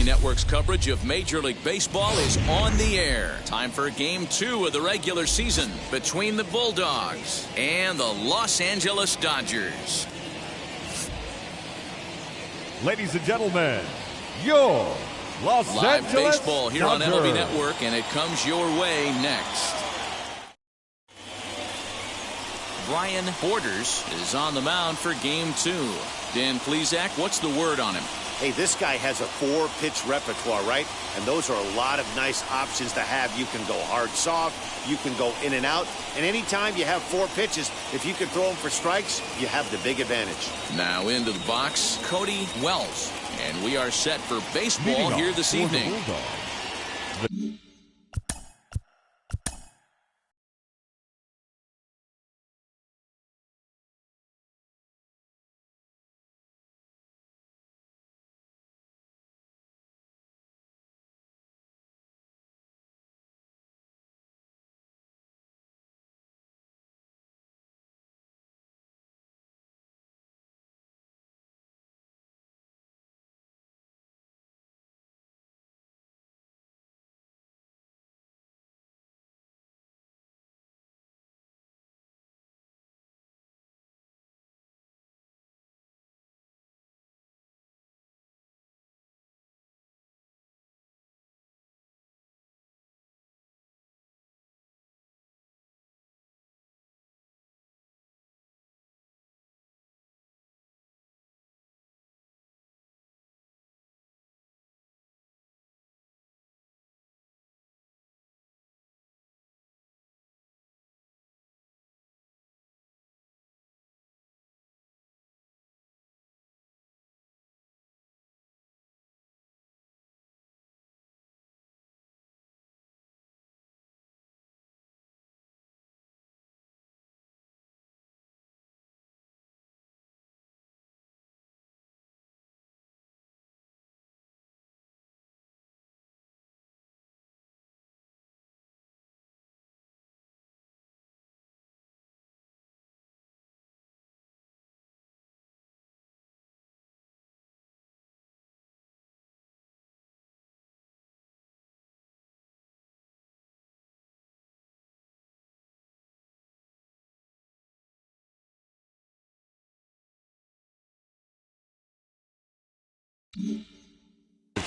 Network's coverage of Major League Baseball is on the air. Time for Game 2 of the regular season between the Bulldogs and the Los Angeles Dodgers. Ladies and gentlemen, your Los Live Angeles baseball here Dodgers. on MLB Network, and it comes your way next. Brian Borders is on the mound for Game 2. Dan Plesac, what's the word on him? Hey, this guy has a 4-pitch repertoire, right? And those are a lot of nice options to have. You can go hard, soft. You can go in and out. And anytime you have 4 pitches, if you can throw them for strikes, you have the big advantage. Now into the box, Cody Wells. And we are set for baseball here this evening.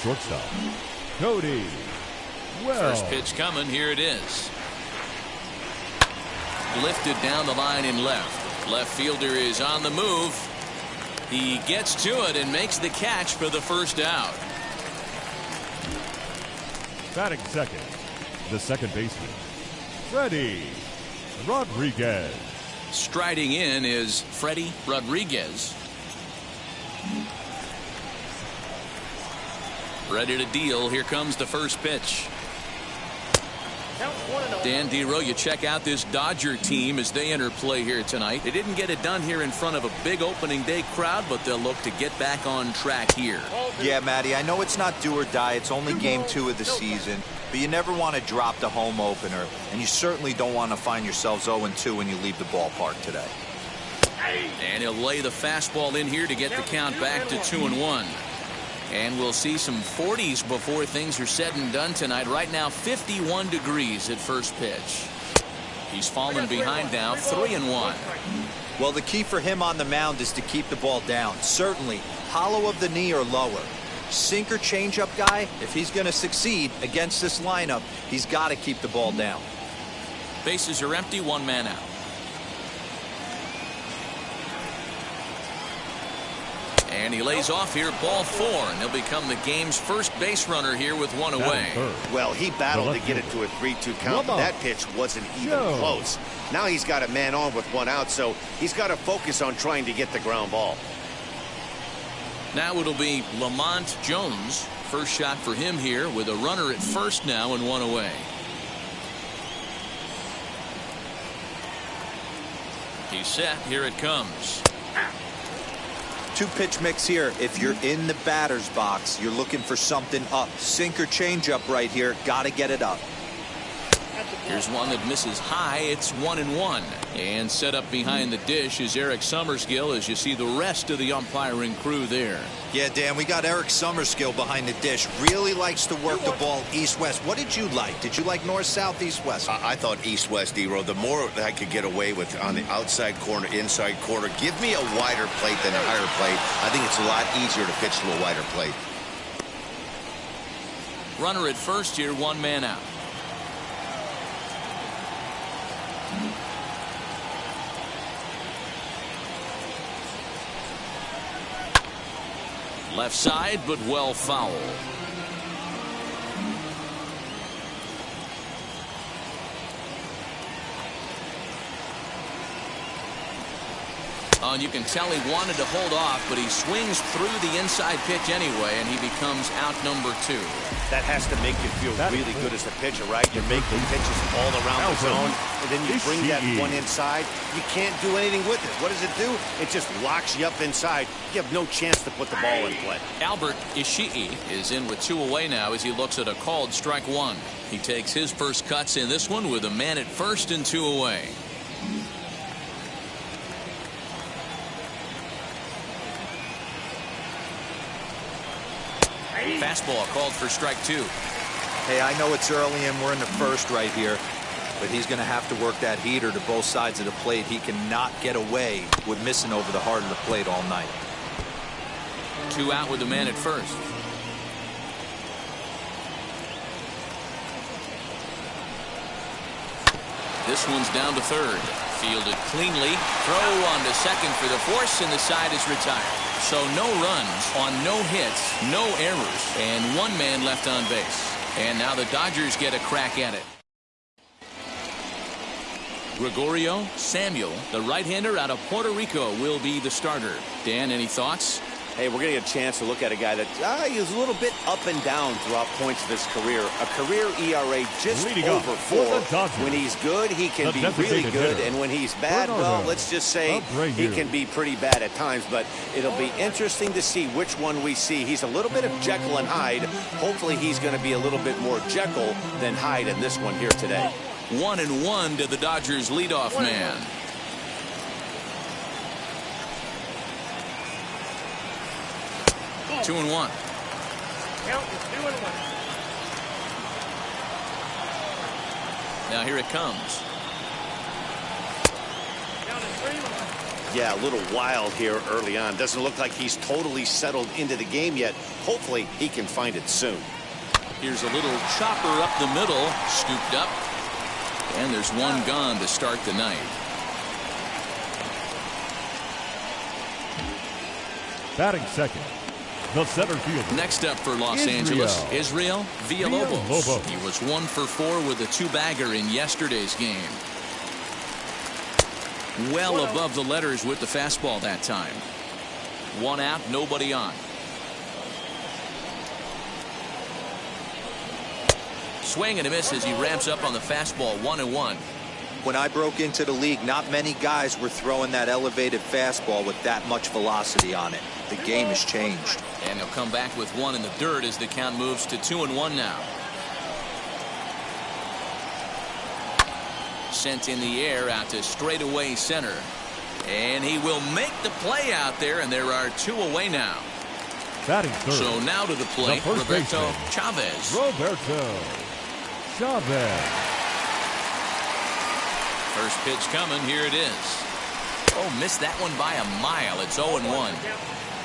Shortstop, Cody Wells. First pitch coming. Here it is. Lifted down the line in left. Left fielder is on the move. He gets to it and makes the catch for the first out. Batting second, the second baseman, Freddie Rodriguez. Striding in is Freddie Rodriguez. Ready to deal. Here comes the first pitch. Dan Dero, you check out this Dodger team as they enter play here tonight. They didn't get it done here in front of a big opening day crowd, but they'll look to get back on track here. Yeah, Matty, I know it's not do or die. It's only Game 2 of the season, but you never want to drop the home opener, and you certainly don't want to find yourselves 0-2 when you leave the ballpark today. And he'll lay the fastball in here to get the count back to 2-1. And we'll see some 40s before things are said and done tonight. Right now, 51 degrees at first pitch. He's fallen behind now, 3-1. Well, the key for him on the mound is to keep the ball down. Certainly, hollow of the knee or lower. Sinker changeup guy, if he's going to succeed against this lineup, he's got to keep the ball down. Bases are empty, 1 man out. And he lays off here, ball 4, and he'll become the game's first base runner here with 1 away. Well, he battled to get it to a 3-2 count, but that pitch wasn't even close. Now he's got a man on with 1 out, so he's got to focus on trying to get the ground ball. Now it'll be Lamont Jones. First shot for him here with a runner at first now and 1 away. He's set. Here it comes. 2-pitch mix here. If you're in the batter's box, you're looking for something up. Sinker changeup right here. Got to get it up. Here's one that misses high. It's 1-1. And set up behind the dish is Eric Summerskill as you see the rest of the umpiring crew there. Yeah, Dan, we got Eric Summerskill behind the dish. Really likes to work the ball east-west. What did you like? Did you like north-south, east-west? I thought east-west, D-Row. The more I could get away with on the outside corner, inside corner, give me a wider plate than a higher plate. I think it's a lot easier to pitch to a wider plate. Runner at first here, 1 man out. Left side, but well foul. And you can tell he wanted to hold off, but he swings through the inside pitch anyway, and he becomes out number 2. That has to make you feel really good as a pitcher, right? You're making pitches all around the zone, and then you bring that one inside. You can't do anything with it. What does it do? It just locks you up inside. You have no chance to put the ball in play. Albert Ishii is in with 2 away now as he looks at a called strike 1. He takes his first cuts in this one with a man at first and 2 away. Fastball called for strike 2. Hey, I know it's early and we're in the first right here, but he's going to have to work that heater to both sides of the plate. He cannot get away with missing over the heart of the plate all night. 2 out with the man at first. This one's down to third. Fielded cleanly. Throw on to second for the force, and the side is retired. So no runs on no hits, no errors, and 1 man left on base. And now the Dodgers get a crack at it. Gregorio Samuel, the right-hander out of Puerto Rico, will be the starter. Dan, any thoughts? Hey, we're going to get a chance to look at a guy that is a little bit up and down throughout points of his career. A career ERA just over 4. When he's good, he can be really good. And when he's bad, well, let's just say he can be pretty bad at times. But it'll be interesting to see which one we see. He's a little bit of Jekyll and Hyde. Hopefully he's going to be a little bit more Jekyll than Hyde in this one here today. 1-1 to the Dodgers leadoff man. Two and one. Count is 2-1. Now here it comes. Count is 3-1. Yeah, a little wild here early on. Doesn't look like he's totally settled into the game yet. Hopefully he can find it soon. Here's a little chopper up the middle, scooped up, and there's 1 gone to start the night. Batting second, the center fielder. Next up for Los Angeles, Israel Villalobos. He was 1 for 4 with a 2-bagger in yesterday's game. Well above the letters with the fastball that time. 1 out, nobody on. Swing and a miss as he ramps up on the fastball. 1-1. When I broke into the league, not many guys were throwing that elevated fastball with that much velocity on it. The game has changed. And he'll come back with 1 in the dirt as the count moves to 2-1 now. Sent in the air out to straightaway center. And he will make the play out there, and there are 2 away now. Batting third. So now to the plate, the Roberto baseman, Chavez. Roberto Chavez. First pitch coming. Here it is. Oh, missed that one by a mile. It's 0-1.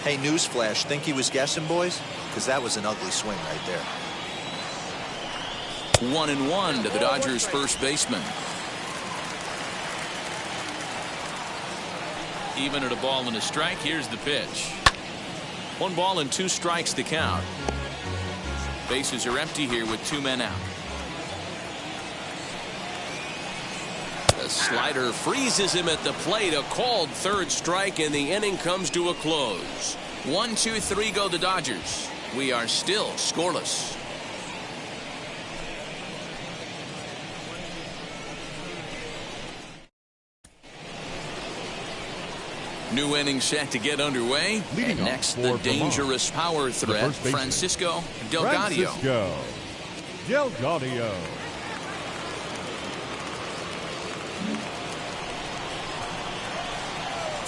Hey, newsflash, think he was guessing, boys? Because that was an ugly swing right there. 1-1 to the Dodgers first baseman. Even at a ball and a strike. Here's the pitch. 1 ball and 2 strikes to count. Bases are empty here with 2 men out. The slider freezes him at the plate. A called third strike, and the inning comes to a close. 1, 2, 3 go the Dodgers. We are still scoreless. New inning set to get underway. Leading and next, for the Vermont, dangerous power threat, Francisco Delgado. Delgado.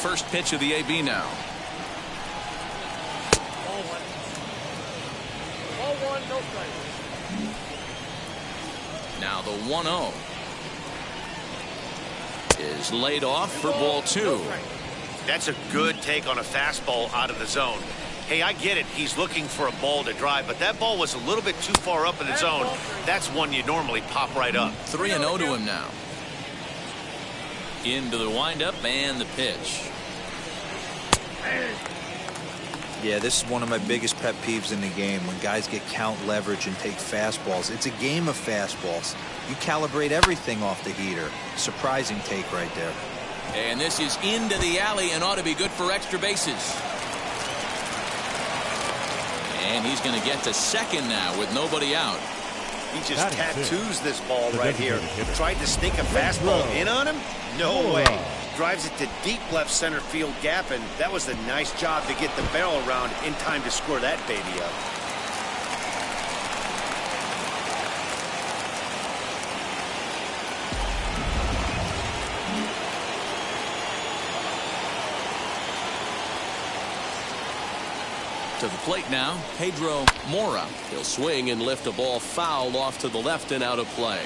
first pitch of the AB now. Ball one. Ball one, no strike. Now the 1-0 is laid off for ball two. That's a good take on a fastball out of the zone. Hey, I get it. He's looking for a ball to drive, but that ball was a little bit too far up in the zone. That's one you normally pop right up. 3-0 to him now. Into the windup and the pitch. Yeah, this is one of my biggest pet peeves in the game, when guys get count leverage and take fastballs. It's a game of fastballs. You calibrate everything off the heater. Surprising take right there. And this is into the alley and ought to be good for extra bases. And he's going to get to second now with nobody out. He just tattoos this ball right here. Tried to sneak a fastball in on him? No way. Drives it to deep left center field gap, and that was a nice job to get the barrel around in time to score that baby up. To the plate now, Pedro Mora. He'll swing and lift a ball foul off to the left and out of play.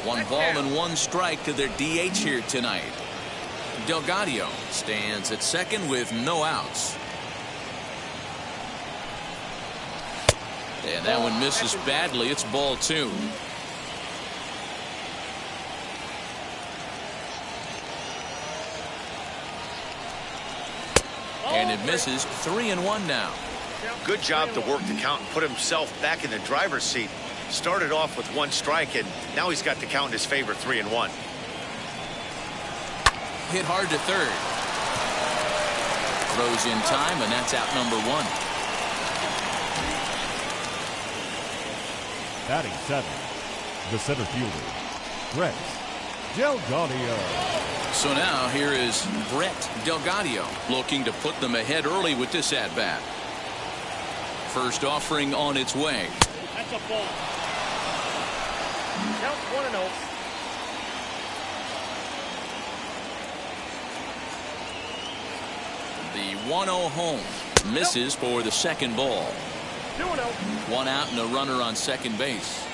One ball and one strike to their DH here tonight. Delgado stands at second with no outs. And that one misses badly. It's ball two. And it misses. 3-1 now. Good job to work the count and put himself back in the driver's seat. Started off with one strike, and now he's got the count in his favor. 3-1. Hit hard to third. Throws in time, and that's out number one. Batting seven, the center fielder, Brett Delgado. So now here is Brett Delgado looking to put them ahead early with this at bat. First offering on its way. That's a ball. Count 1-0. The 1-0 home misses for the second ball. 2-0. One out and a runner on second base.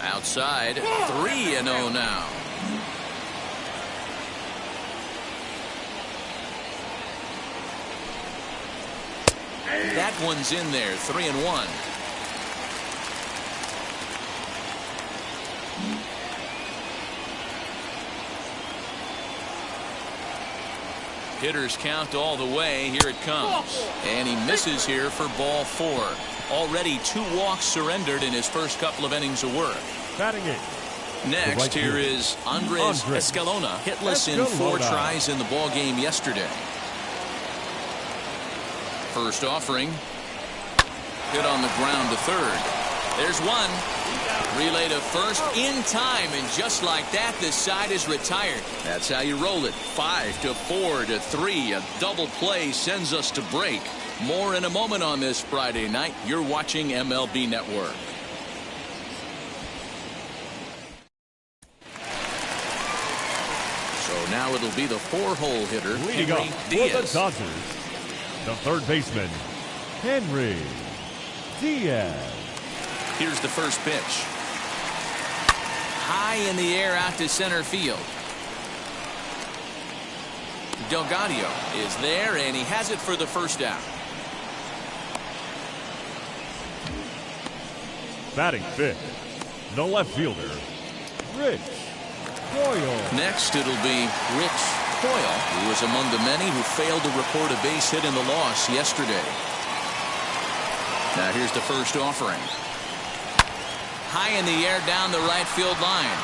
Outside, 3-0 now. That one's in there. 3-1. Hitters count all the way. Here it comes. And he misses here for ball four. Already 2 walks surrendered in his first couple of innings of work. Batting eight. Next, right here fielder, is Andres Escalona. Hitless in 4 tries in the ball game yesterday. First offering. Hit on the ground to third. There's one. Relay to first in time, and just like that, this side is retired. That's how you roll it. 5-4-3. A double play sends us to break. More in a moment on this Friday night. You're watching MLB Network. So now it'll be the 4-hole hitter, Leading up Henry for the Diaz. Dodgers, the third baseman, Henry Diaz. Here's the first pitch. High in the air out to center field. Delgado is there, and he has it for the first out. Batting fifth, the left fielder, Rich Doyle. Next, it'll be Rich Hoyle, who was among the many who failed to report a base hit in the loss yesterday. Now here's the first offering. High in the air down the right field line.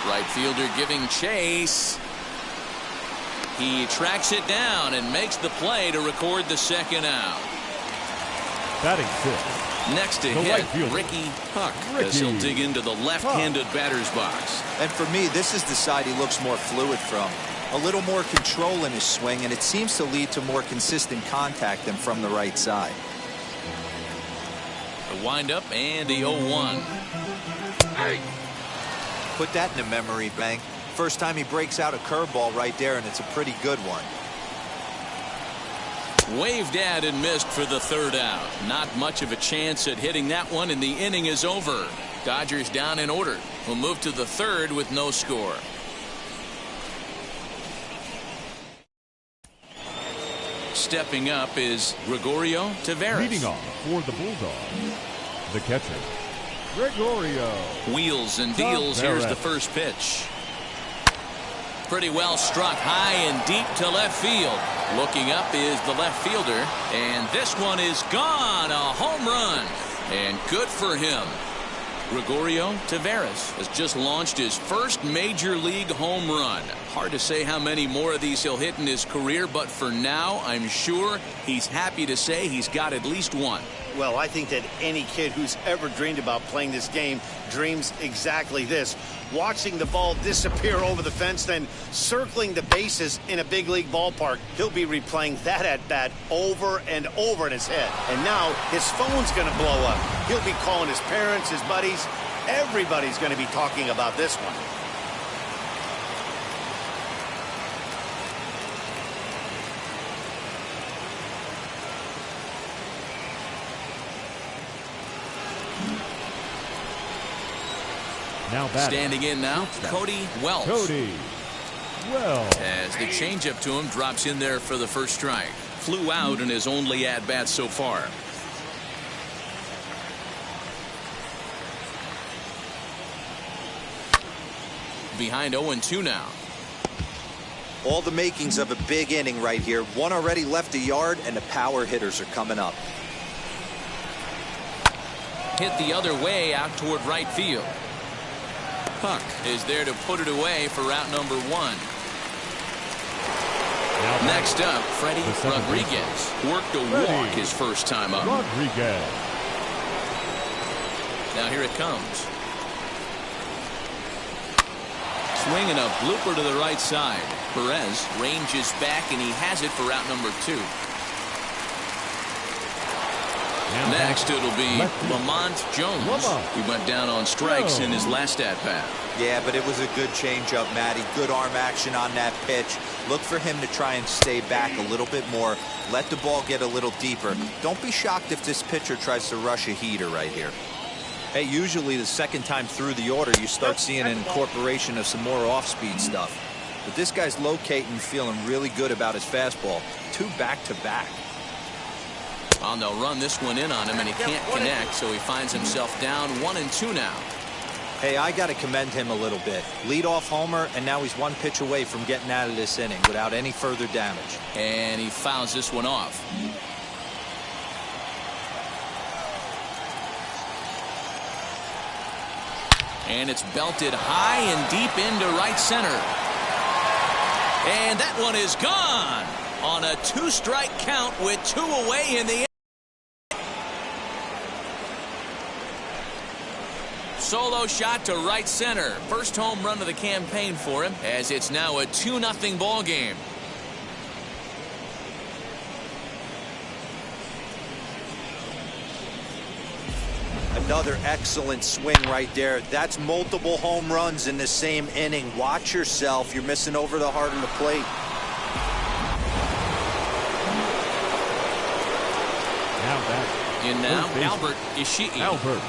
Right fielder giving chase. He tracks it down and makes the play to record the second out. Batting sixth. Next to The right hit, fielder. Ricky Huck, as he'll dig into the left-handed batter's box. And for me, this is the side he looks more fluid from. A little more control in his swing, and it seems to lead to more consistent contact than from the right side. The windup and the 0-1. Put that in a memory bank. First time he breaks out a curveball right there, and it's a pretty good one. Waved at and missed for the third out. Not much of a chance at hitting that one, and the inning is over. Dodgers down in order. We'll move to the third with no score. Stepping up is Gregorio Taveras. Leading off for the Bulldogs, the catcher, Gregorio. Wheels and deals. Here's the first pitch. Pretty well struck high and deep to left field. Looking up is the left fielder, and this one is gone. A home run, and good for him. Gregorio Taveras has just launched his first major league home run. Hard to say how many more of these he'll hit in his career, but for now, I'm sure he's happy to say he's got at least one. Well, I think that any kid who's ever dreamed about playing this game dreams exactly this. Watching the ball disappear over the fence, then circling the bases in a big league ballpark. He'll be replaying that at-bat over and over in his head. And now his phone's going to blow up. He'll be calling his parents, his buddies. Everybody's going to be talking about this one. Now batting. Standing in now, Cody Wells. Cody Wells. As the changeup to him drops in there for the first strike. Flew out in his only at-bat so far. Behind 0-2 now. All the makings of a big inning right here. One already left the yard, and the power hitters are coming up. Hit the other way out toward right field. Huck is there to put it away for route number one. Next up, Freddie Rodriguez worked a walk his first time up. Rodriguez. Now here it comes. Swinging a blooper to the right side. Perez ranges back, and he has it for route number two. Next, it'll be Lamont Jones. He went down on strikes in his last at-bat. Yeah, but it was a good changeup, Matty. Good arm action on that pitch. Look for him to try and stay back a little bit more. Let the ball get a little deeper. Don't be shocked if this pitcher tries to rush a heater right here. Hey, usually the second time through the order, you start seeing an incorporation of some more off-speed stuff. But this guy's locating, feeling really good about his fastball. 2 back-to-back. Well, they'll run this one in on him, and he can't connect, so he finds himself down 1-2 now. Hey, I got to commend him a little bit. Lead-off homer, and now he's 1 pitch away from getting out of this inning without any further damage. And he fouls this one off. And it's belted high and deep into right center. And that one is gone on a 2-strike count with 2 away in the inning. Solo shot to right center. First home run of the campaign for him, as it's now a 2-0 ball game. Another excellent swing right there. That's multiple home runs in the same inning. Watch yourself. You're missing over the heart of the plate. Now back. In now, Albert Ishii. Albert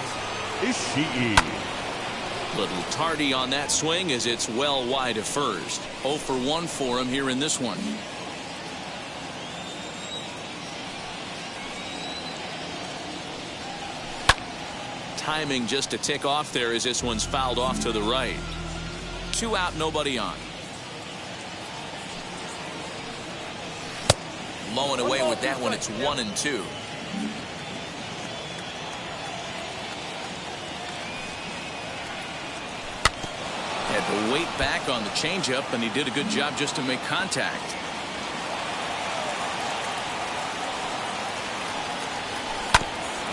Ishii. Little tardy on that swing as it's well wide of first. 0 for 1 for him here in this one. Timing just a tick off there as this one's fouled off to the right. 2 out, nobody on. Low and away with that one. It's 1-2. Had to wait back on the changeup, and he did a good job just to make contact.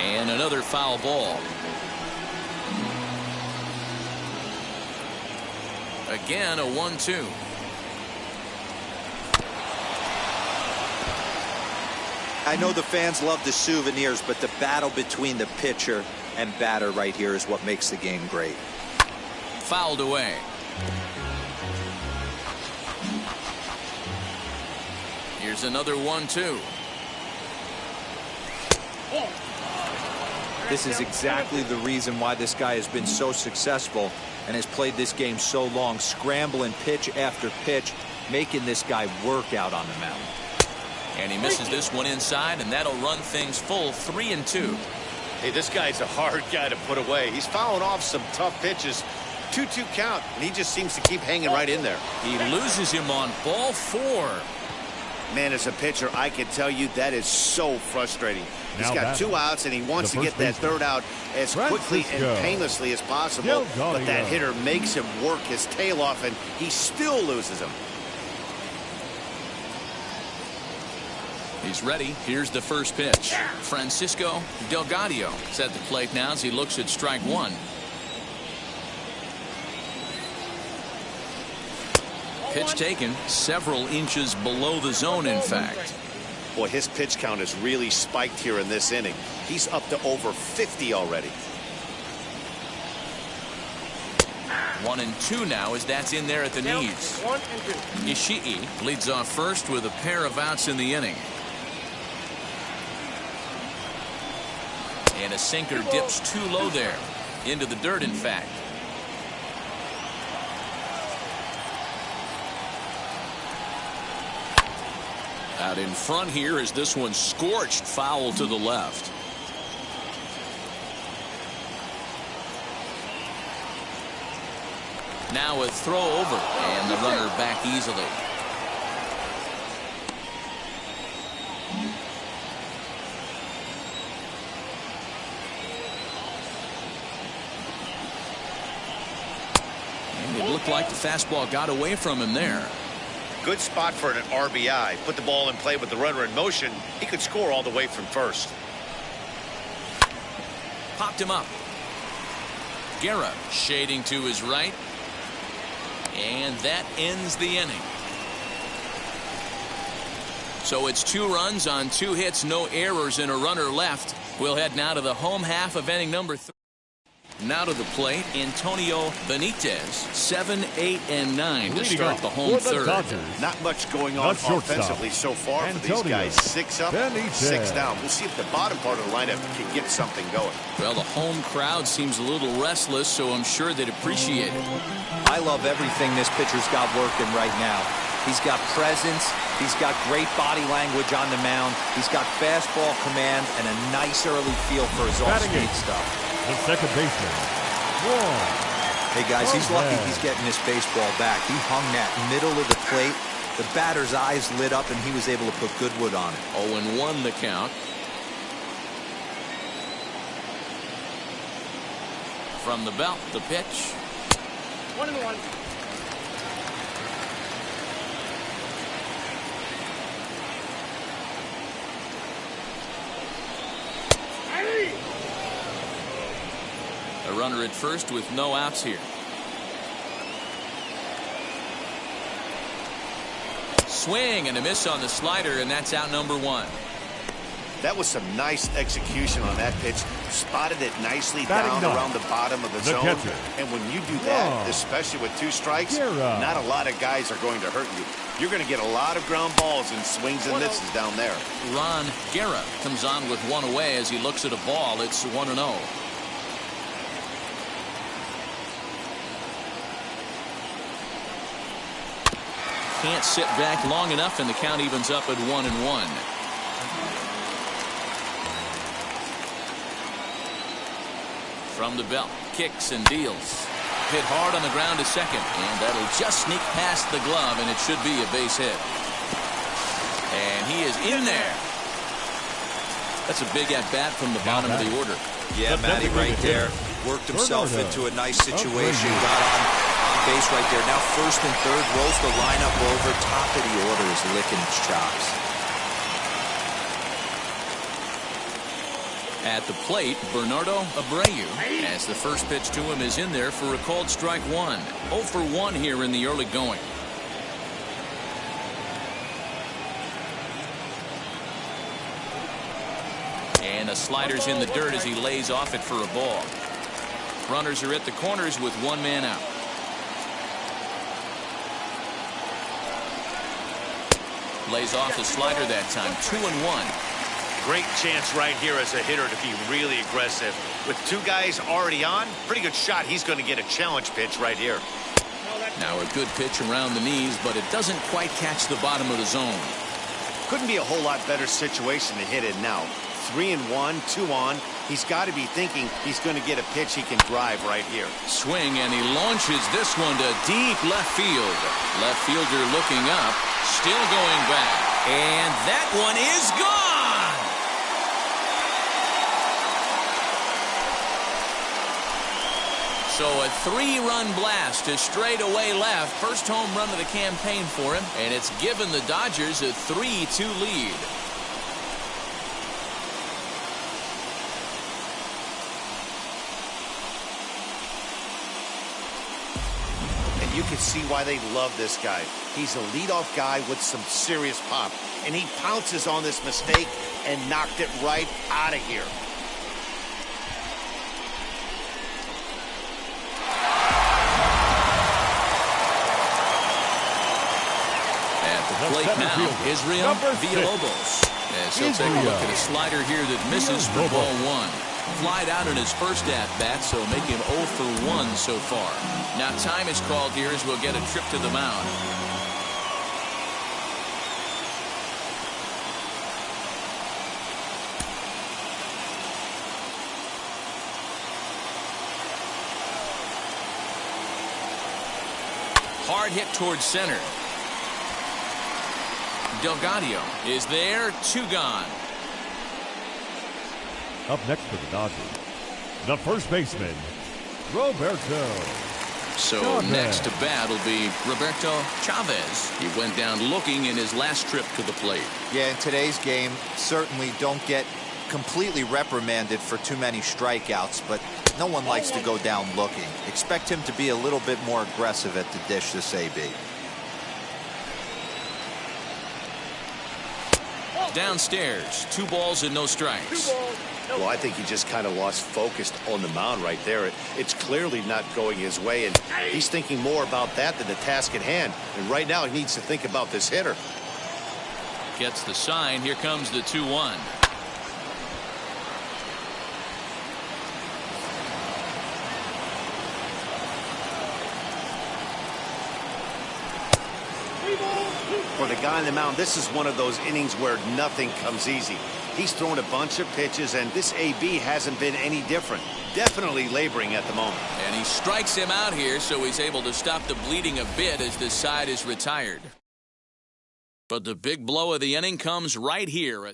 And another foul ball. Again, a 1-2. I know the fans love the souvenirs, but the battle between the pitcher and batter right here is what makes the game great. Fouled away. Here's another 1-2. This is exactly the reason why this guy has been so successful and has played this game so long, scrambling pitch after pitch, making this guy work out on the mound. And he misses this one inside, and that'll run things full 3-2. Hey, this guy's a hard guy to put away. He's fouling off some tough pitches. 2-2 count, and he just seems to keep hanging right in there. He loses him on ball 4. Man, as a pitcher, I can tell you that is so frustrating. He's got 2 outs, and he wants to get that 3rd out as quickly and painlessly as possible. But that hitter makes him work his tail off, and he still loses him. He's ready. Here's the first pitch. Francisco Delgado is at the plate now as he looks at strike 1. Pitch taken several inches below the zone, in fact. Boy, his pitch count has really spiked here in this inning. He's up to over 50 already. 1-2 now as that's in there at the knees. 1-2. Ishii leads off first with a pair of outs in the inning. And a sinker dips too low there. Into the dirt, in fact. Out in front here as this one scorched foul to the left. Now a throw over, and the runner back easily. And it looked like the fastball got away from him there. Good spot for an RBI. Put the ball in play with the runner in motion. He could score all the way from first. Popped him up. Guerra shading to his right. And that ends the inning. So it's 2 runs on 2 hits, no errors, and a runner left. We'll head now to the home half of inning number 3. Now to the plate, Antonio Benitez, 7, 8, and 9 to start the home third. Not much going on offensively so far for these guys. 6 up, 6 down. We'll see if the bottom part of the lineup can get something going. Well, the home crowd seems a little restless, so I'm sure they'd appreciate it. I love everything this pitcher's got working right now. He's got presence. He's got great body language on the mound. He's got fastball command and a nice early feel for his off-speed stuff. The second baseman, Hey guys, he's lucky he's getting this baseball back. He hung that middle of the plate. The batter's eyes lit up and he was able to put good wood on it. 0-1 the count. From the belt, the pitch. 1-1. A runner at first with no outs here. Swing and a miss on the slider, and that's out number 1. That was some nice execution on that pitch. Spotted it nicely down around the bottom of the zone. Catcher. And when you do that, especially with 2 strikes, not a lot of guys are going to hurt you. You're going to get a lot of ground balls and swings and misses down there. Ron Guerra comes on with 1 away as he looks at a ball. It's 1-0. Can't sit back long enough, and the count evens up at 1-1. From the belt, kicks and deals. Hit hard on the ground to second, and that'll just sneak past the glove, and it should be a base hit. And he is in there. That's a big at-bat from the bottom of the order. Yeah, Matty right there. Worked himself into a nice situation. Got on base right there. Now first and third, rolls the lineup over. Top of the order is licking its chops. At the plate, Bernardo Abreu, as the first pitch to him is in there for a called strike one. 0 for 1 here in the early going. And the slider's in the dirt as he lays off it for a ball. Runners are at the corners with one man out. Lays off the slider that time. 2-1. Great chance right here as a hitter to be really aggressive. With two guys already on, pretty good shot. He's going to get a challenge pitch right here. Now a good pitch around the knees, but it doesn't quite catch the bottom of the zone. Couldn't be a whole lot better situation to hit it now. 3-1, 2 on. He's got to be thinking he's going to get a pitch he can drive right here. Swing, and he launches this one to deep left field. Left fielder looking up, still going back. And that one is gone! So a 3-run blast to straightaway left. First home run of the campaign for him, and it's given the Dodgers a 3-2 lead. And you can see why they love this guy. He's a leadoff guy with some serious pop, and he pounces on this mistake and knocked it right out of here. Plate now, Israel Villalobos, as he'll take a look at a slider here that misses for ball one. Flied out in his first at-bat, so make him 0 for 1 so far. Now time is called here as we'll get a trip to the mound. Hard hit towards center. Delgado is there, 2 gone. Up next for the Dodgers, the first baseman, Roberto. So Chavez. next to bat will be Roberto Chavez. He went down looking in his last trip to the plate. Yeah, in today's game, certainly don't get completely reprimanded for too many strikeouts, but no one likes to go down looking. Expect him to be a little bit more aggressive at the dish this AB. Downstairs, 2 balls and no strikes. Well, I think he just kind of lost focus on the mound right there. It's clearly not going his way, and he's thinking more about that than the task at hand. And right now, he needs to think about this hitter. Gets the sign. Here comes the 2-1. For the guy on the mound, this is one of those innings where nothing comes easy. He's thrown a bunch of pitches, and this AB hasn't been any different. Definitely laboring at the moment. And he strikes him out here, so he's able to stop the bleeding a bit as this side is retired. But the big blow of the inning comes right here.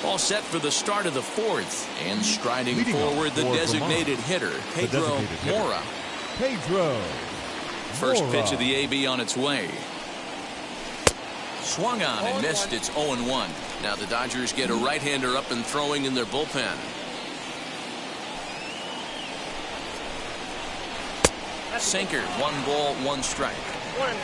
All set for the start of the 4th. And striding Leading forward, the for designated hitter, Pedro Mora. Pedro First Mora. pitch of the AB on its way. Swung on and missed. It's 0-1. Now the Dodgers get a right-hander up and throwing in their bullpen. Sinker, 1 ball, 1 strike. 1-1.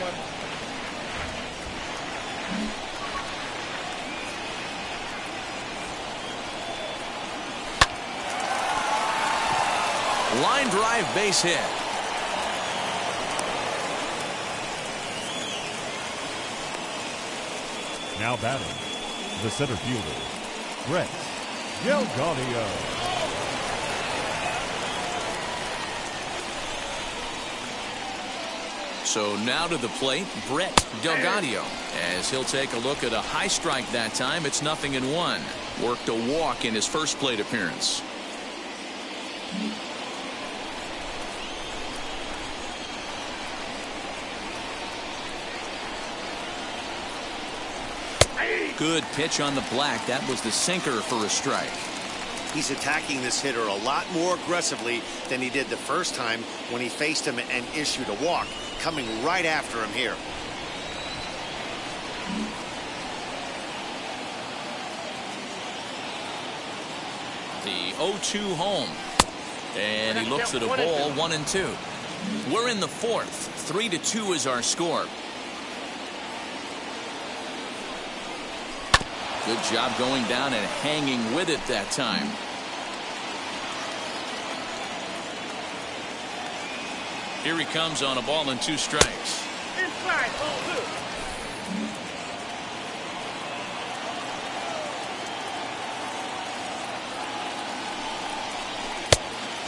Line drive, base hit. Now batting, the center fielder, Brett Delgado. So now to the plate, Brett Delgado, as he'll take a look at a high strike that time. It's 0-1. Worked a walk in his first plate appearance. Good pitch on the black. That was the sinker for a strike. He's attacking this hitter a lot more aggressively than he did the first time when he faced him and issued a walk. Coming right after him here. The 0-2 home. And he looks at a ball, 1-2. We're in the fourth. 3-2 is our score. Good job going down and hanging with it that time. Here he comes on a ball and 2 strikes. Inside, ball 2.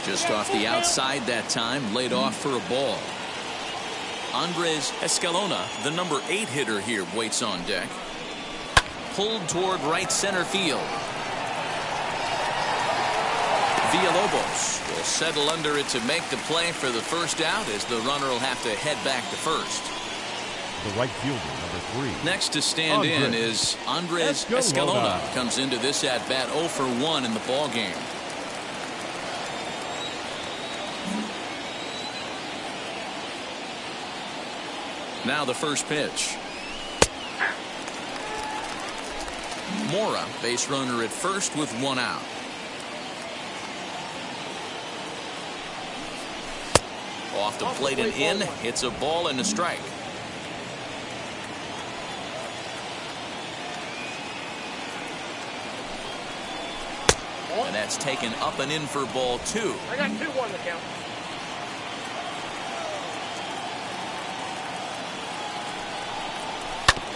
Just off the outside that time, laid off for a ball. Andres Escalona, the number 8 hitter here, waits on deck. Pulled toward right center field. Villalobos will settle under it to make the play for the first out, as the runner will have to head back to first. The right fielder, number 3. Next to stand in is Andres Escalona. Comes into this at bat 0 for 1 in the ball game. Now the first pitch. Mora, base runner at first with 1 out. Off the plate and in. It's a ball and a strike. And that's taken up and in for ball 2. I got 2-1 to count.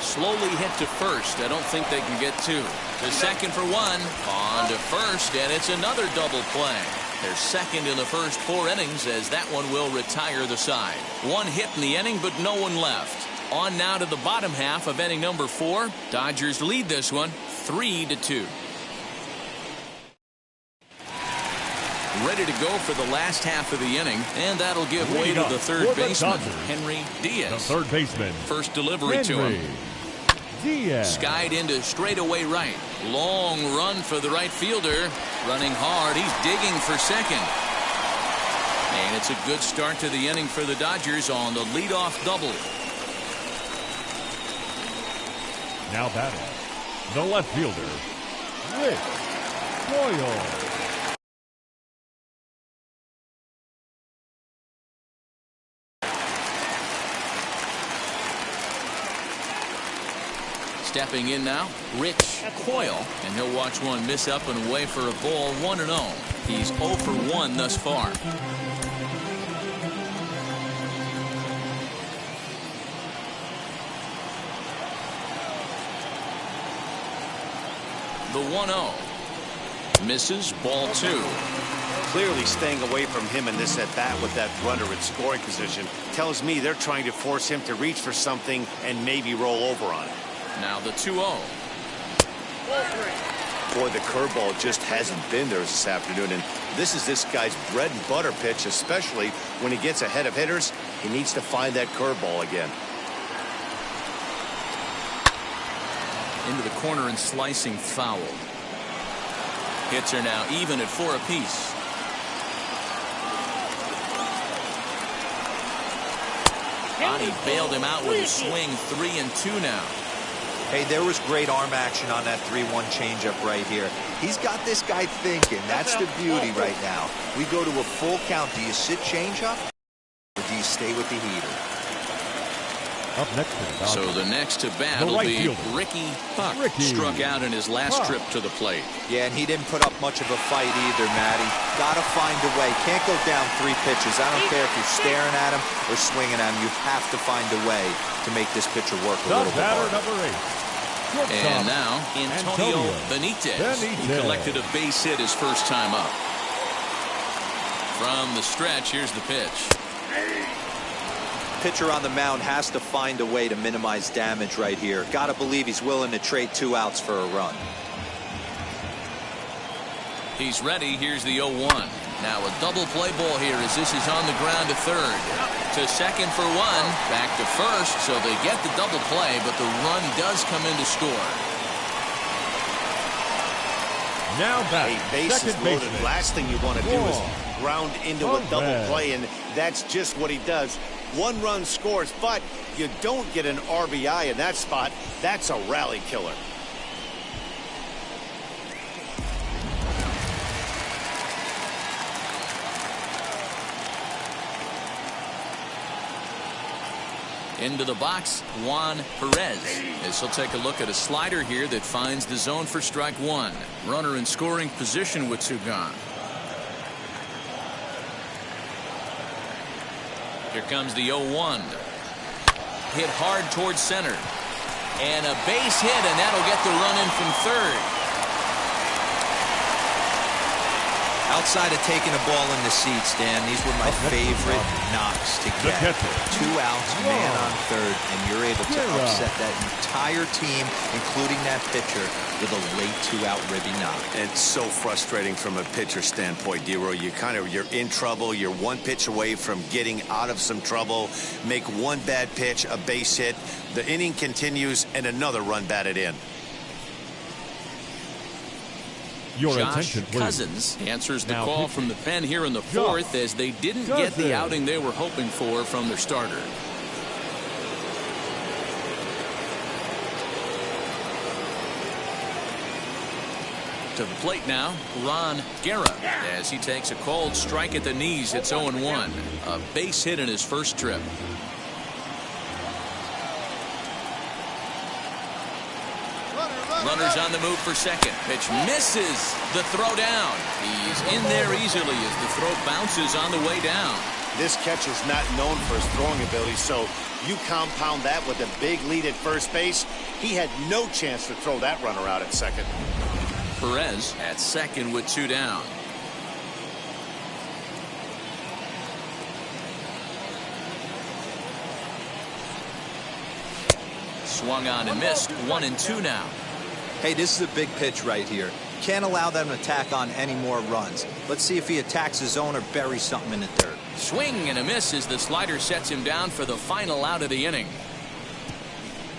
Slowly hit to first. I don't think they can get 2. To second for 1. On to first, and it's another double play. They're second in the first 4 innings, as that one will retire the side. 1 hit in the inning, but no one left. On now to the bottom half of inning number 4. Dodgers lead this one 3-2. Ready to go for the last half of the inning, and that'll give way to the third baseman, Henry Diaz. The third baseman. First delivery to him. Diaz. Skied into straightaway right. Long run for the right fielder. Running hard. He's digging for second. And it's a good start to the inning for the Dodgers on the leadoff double. Now batting, the left fielder, Rick Doyle. Stepping in now, Rich Coyle, and he'll watch one miss up and away for a ball, 1-0. He's 0 for 1 thus far. The 1-0 misses, ball 2. Clearly staying away from him in this at bat with that runner in scoring position tells me they're trying to force him to reach for something and maybe roll over on it. Now the 2-0. Boy, the curveball just hasn't been there this afternoon, and this is this guy's bread and butter pitch, especially when he gets ahead of hitters. He needs to find that curveball again. Into the corner and slicing foul. Hits are now even at 4 apiece. He bailed him out with a swing. 3-2 now. Hey, there was great arm action on that 3-1 changeup right here. He's got this guy thinking. That's the beauty right now. We go to a full count. Do you sit changeup, or do you stay with the heater? Up next, so the next to bat will be fielder, Ricky Puck. Struck out in his last trip to the plate. Yeah, and he didn't put up much of a fight either, Matty. Got to find a way. Can't go down 3 pitches. I don't care if you're staring at him or swinging at him. You have to find a way to make this pitcher work a little bit harder. Number 8. And now Antonio Benitez, who collected a base hit his first time up. From the stretch, here's the pitch. Pitcher on the mound has to find a way to minimize damage right here. Got to believe he's willing to trade 2 outs for a run. He's ready. Here's the 0-1. Now a double play ball here as this is on the ground to third. To second for 1. Back to first, so they get the double play, but the run does come in to score. Now back. Bases loaded. Last thing you want to do is ground into a double play, and that's just what he does. 1 run scores, but you don't get an RBI in that spot. That's a rally killer. Into the box, Juan Perez. This will take a look at a slider here that finds the zone for strike one. Runner in scoring position with two gone. Here comes the 0-1. Hit hard towards center. And a base hit, and that'll get the run in from third. Outside of taking a ball in the seats, Dan, these were my favorite knocks to get. 2 outs, man on third, and you're able to upset that entire team, including that pitcher, with a late 2-out ribby knock. It's so frustrating from a pitcher standpoint, D-Roy. You're in trouble. You're one pitch away from getting out of some trouble. Make one bad pitch, a base hit. The inning continues, and another run batted in. Your Josh attention, please. Cousins answers the Now call pitching. from the pen here in the fourth as they didn't get the outing they were hoping for from their starter. To the plate now, Ron Guerra, as he takes a cold strike at the knees. It's 0-1. A base hit in his first trip. Runners on the move for second. Pitch misses the throw down. He's in there easily as the throw bounces on the way down. This catcher's not known for his throwing ability, so you compound that with a big lead at first base. He had no chance to throw that runner out at second. Perez at second with 2 down. Swung on and missed. 1-2 now. Hey, this is a big pitch right here. Can't allow them to tack on any more runs. Let's see if he attacks his zone or buries something in the dirt. Swing and a miss as the slider sets him down for the final out of the inning.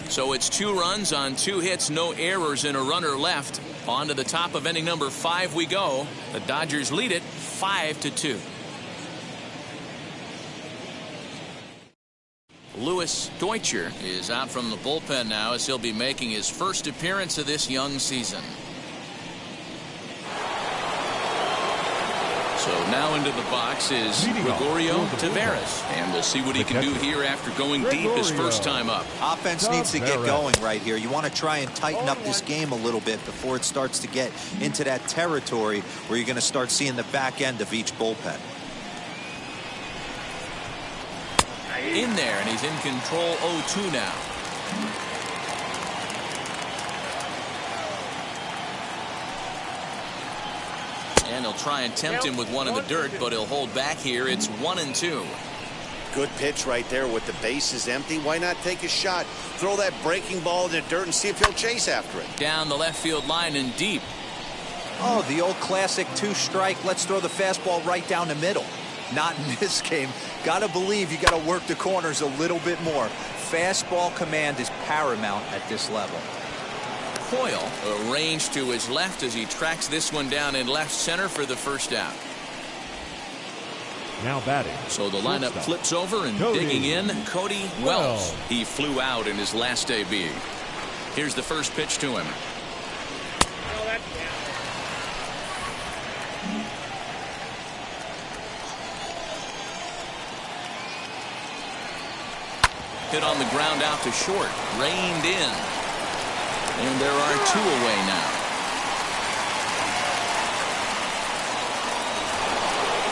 So it's 2 runs on 2 hits, no errors, and a runner left. On to the top of inning number 5 we go. The Dodgers lead it 5-2. Louis Deutscher is out from the bullpen now as he'll be making his first appearance of this young season. So now into the box is Gregorio Taveras, and we'll see what he can do here after going deep his first time up. Offense needs to get going right here. You want to try and tighten up this game a little bit before it starts to get into that territory where you're going to start seeing the back end of each bullpen. In there, and he's in control. 0-2 now. And he'll try and tempt him with one in the dirt, but he'll hold back here. It's 1-2. Good pitch right there with the bases empty. Why not take a shot? Throw that breaking ball in the dirt and see if he'll chase after it. Down the left field line and deep. Oh, the old classic 2-strike. Let's throw the fastball right down the middle. Not in this game. Gotta believe you gotta work the corners a little bit more. Fastball command is paramount at this level. Coyle arranged to his left as he tracks this one down in left center for the first out. Now batting. So the lineup flips over and digging in, Cody Wells. He flew out in his last AB. Here's the first pitch to him. Hit on the ground out to short. Reined in. And there are 2 away now.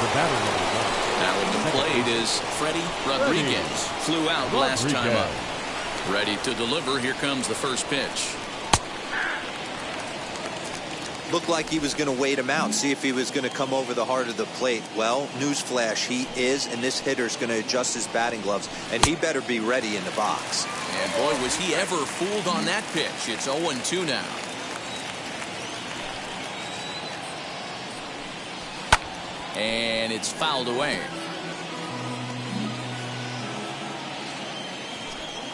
The batter number 1. Now at the plate is Freddie Rodriguez. Flew out last time up. Ready to deliver. Here comes the first pitch. Looked like he was going to wait him out, see if he was going to come over the heart of the plate. Well, newsflash, he is, and this hitter's going to adjust his batting gloves, and he better be ready in the box. And boy, was he ever fooled on that pitch. It's 0-2 now. And it's fouled away.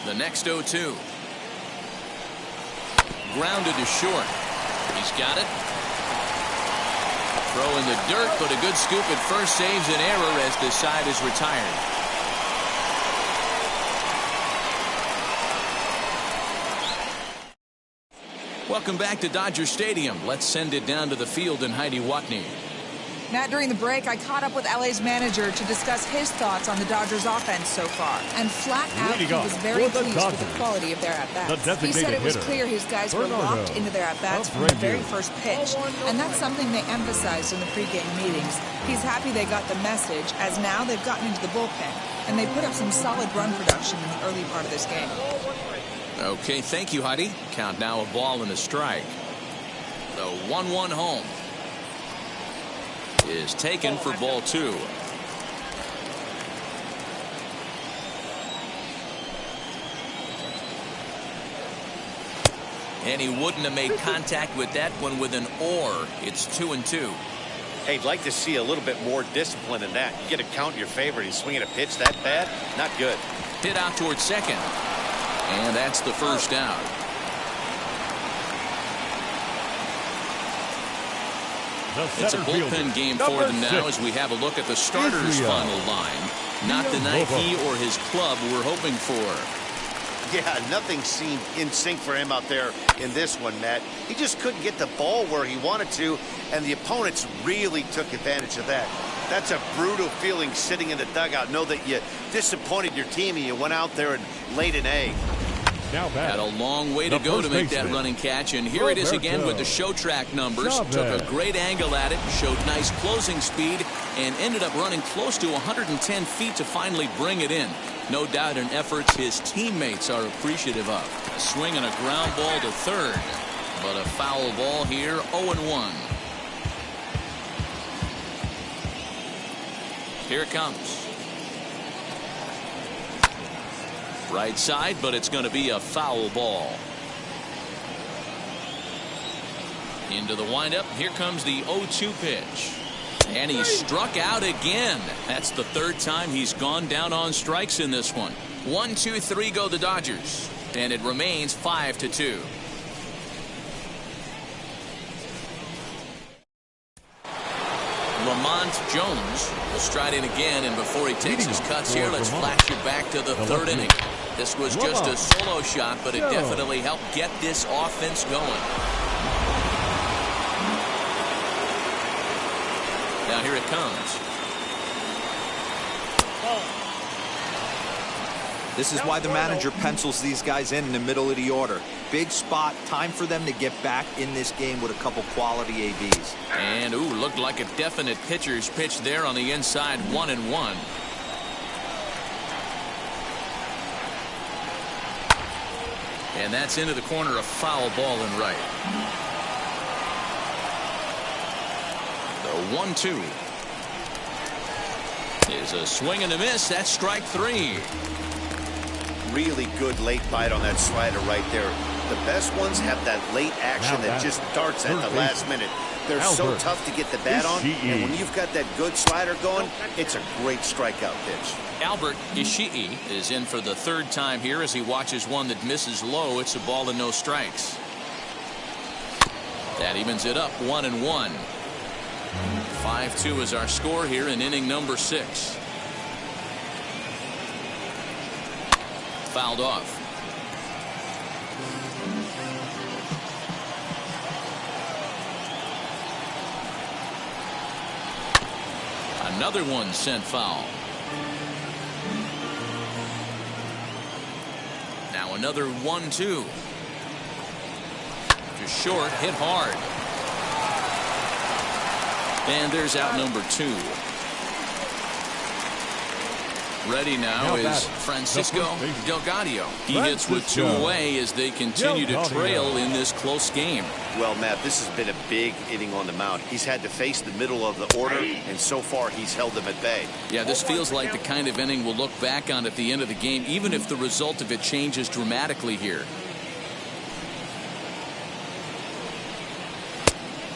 The next 0-2. Grounded to short. He's got it. Throw in the dirt, but a good scoop at first saves an error as the side is retired. Welcome back to Dodger Stadium. Let's send it down to the field in Heidi Watney. Matt, during the break, I caught up with LA's manager to discuss his thoughts on the Dodgers' offense so far. And flat out, he was very pleased with the quality of their at-bats. He said it was clear his guys were locked into their at-bats from the very first pitch. And that's something they emphasized in the pregame meetings. He's happy they got the message, as now they've gotten into the bullpen. And they put up some solid run production in the early part of this game. Okay, thank you, Heidi. Count now a ball and a strike. The 1-1 home is taken for ball 2. And he wouldn't have made contact with that one with an or. It's 2-2. Hey, I'd like to see a little bit more discipline in that. You get a count in your favor. He's swinging a pitch that bad. Not good. Hit out towards second. And that's the first out. It's a bullpen game for them now as we have a look at the starters' final line. Not the night he or his club were hoping for. Yeah, nothing seemed in sync for him out there in this one, Matt. He just couldn't get the ball where he wanted to, and the opponents really took advantage of that. That's a brutal feeling sitting in the dugout. Know that you disappointed your team and you went out there and laid an egg. Had a long way to go to make that running catch, and here it is again with the show track numbers. Took a great angle at it, showed nice closing speed, and ended up running close to 110 feet to finally bring it in. No doubt an effort his teammates are appreciative of. A swing and a ground ball to third, but a foul ball here, 0-1. Here it comes. Right side, but it's going to be a foul ball. Into the windup. Here comes the 0-2 pitch. And he struck out again. That's the third time he's gone down on strikes in this one. 1-2-3 go the Dodgers. And it remains 5-2. Vermont Jones will stride in again, and before he takes his cuts here, let's flash you back to the third inning. This was just a solo shot, but it definitely helped get this offense going. Now here it comes. This is why the manager pencils these guys in the middle of the order. Big spot, time for them to get back in this game with a couple quality ABs. And ooh, looked like a definite pitcher's pitch there on the inside. 1-1. And that's into the corner, a foul ball and right. The 1-2 is a swing and a miss. That's strike 3. Really good late bite on that slider right there. The best ones have that late action that just darts at the last minute. They're so tough to get the bat on, and when you've got that good slider going, it's a great strikeout pitch. Albert Ishii is in for the third time here as he watches one that misses low. It's a ball and no strikes. That evens it up, 1-1. 5-2 is our score here in inning number 6. Fouled off. Another one sent foul. Now another 1-2. Just short, hit hard. And there's out number 2. Ready now is Francisco Delgado. He hits with 2 away as they continue to trail in this close game. Well, Matt, this has been a big inning on the mound. He's had to face the middle of the order, and so far he's held them at bay. Yeah, this feels like the kind of inning we'll look back on at the end of the game, even if the result of it changes dramatically here.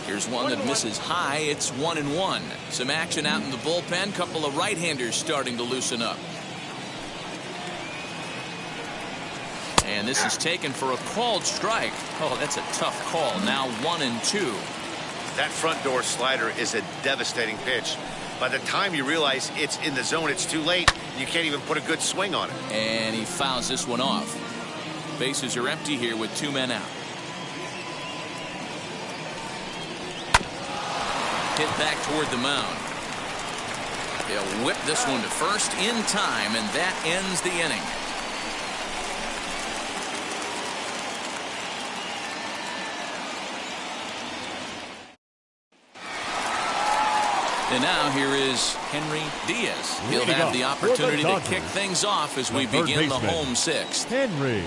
Here's one that misses high. It's 1-1. Some action out in the bullpen. Couple of right-handers starting to loosen up. And this is taken for a called strike. Oh, that's a tough call. Now 1-2. That front door slider is a devastating pitch. By the time you realize it's in the zone, it's too late. You can't even put a good swing on it. And he fouls this one off. Bases are empty here with 2 men out. hit back toward the mound. They'll whip this one to first in time, and that ends the inning. And now here is Henry Diaz. He'll have the opportunity to kick things off as we begin the home sixth. Henry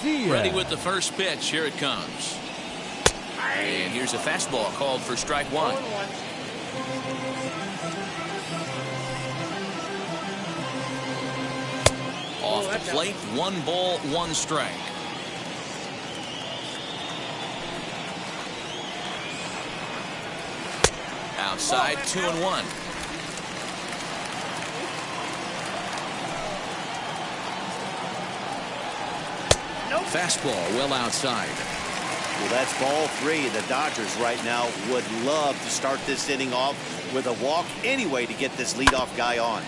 Diaz. Ready with the first pitch. Here it comes. And here's a fastball called for strike one. Off the plate, 1 ball, 1 strike. Outside, 2-1. Fastball well outside. Well, that's ball 3. The Dodgers right now would love to start this inning off with a walk anyway to get this leadoff guy on.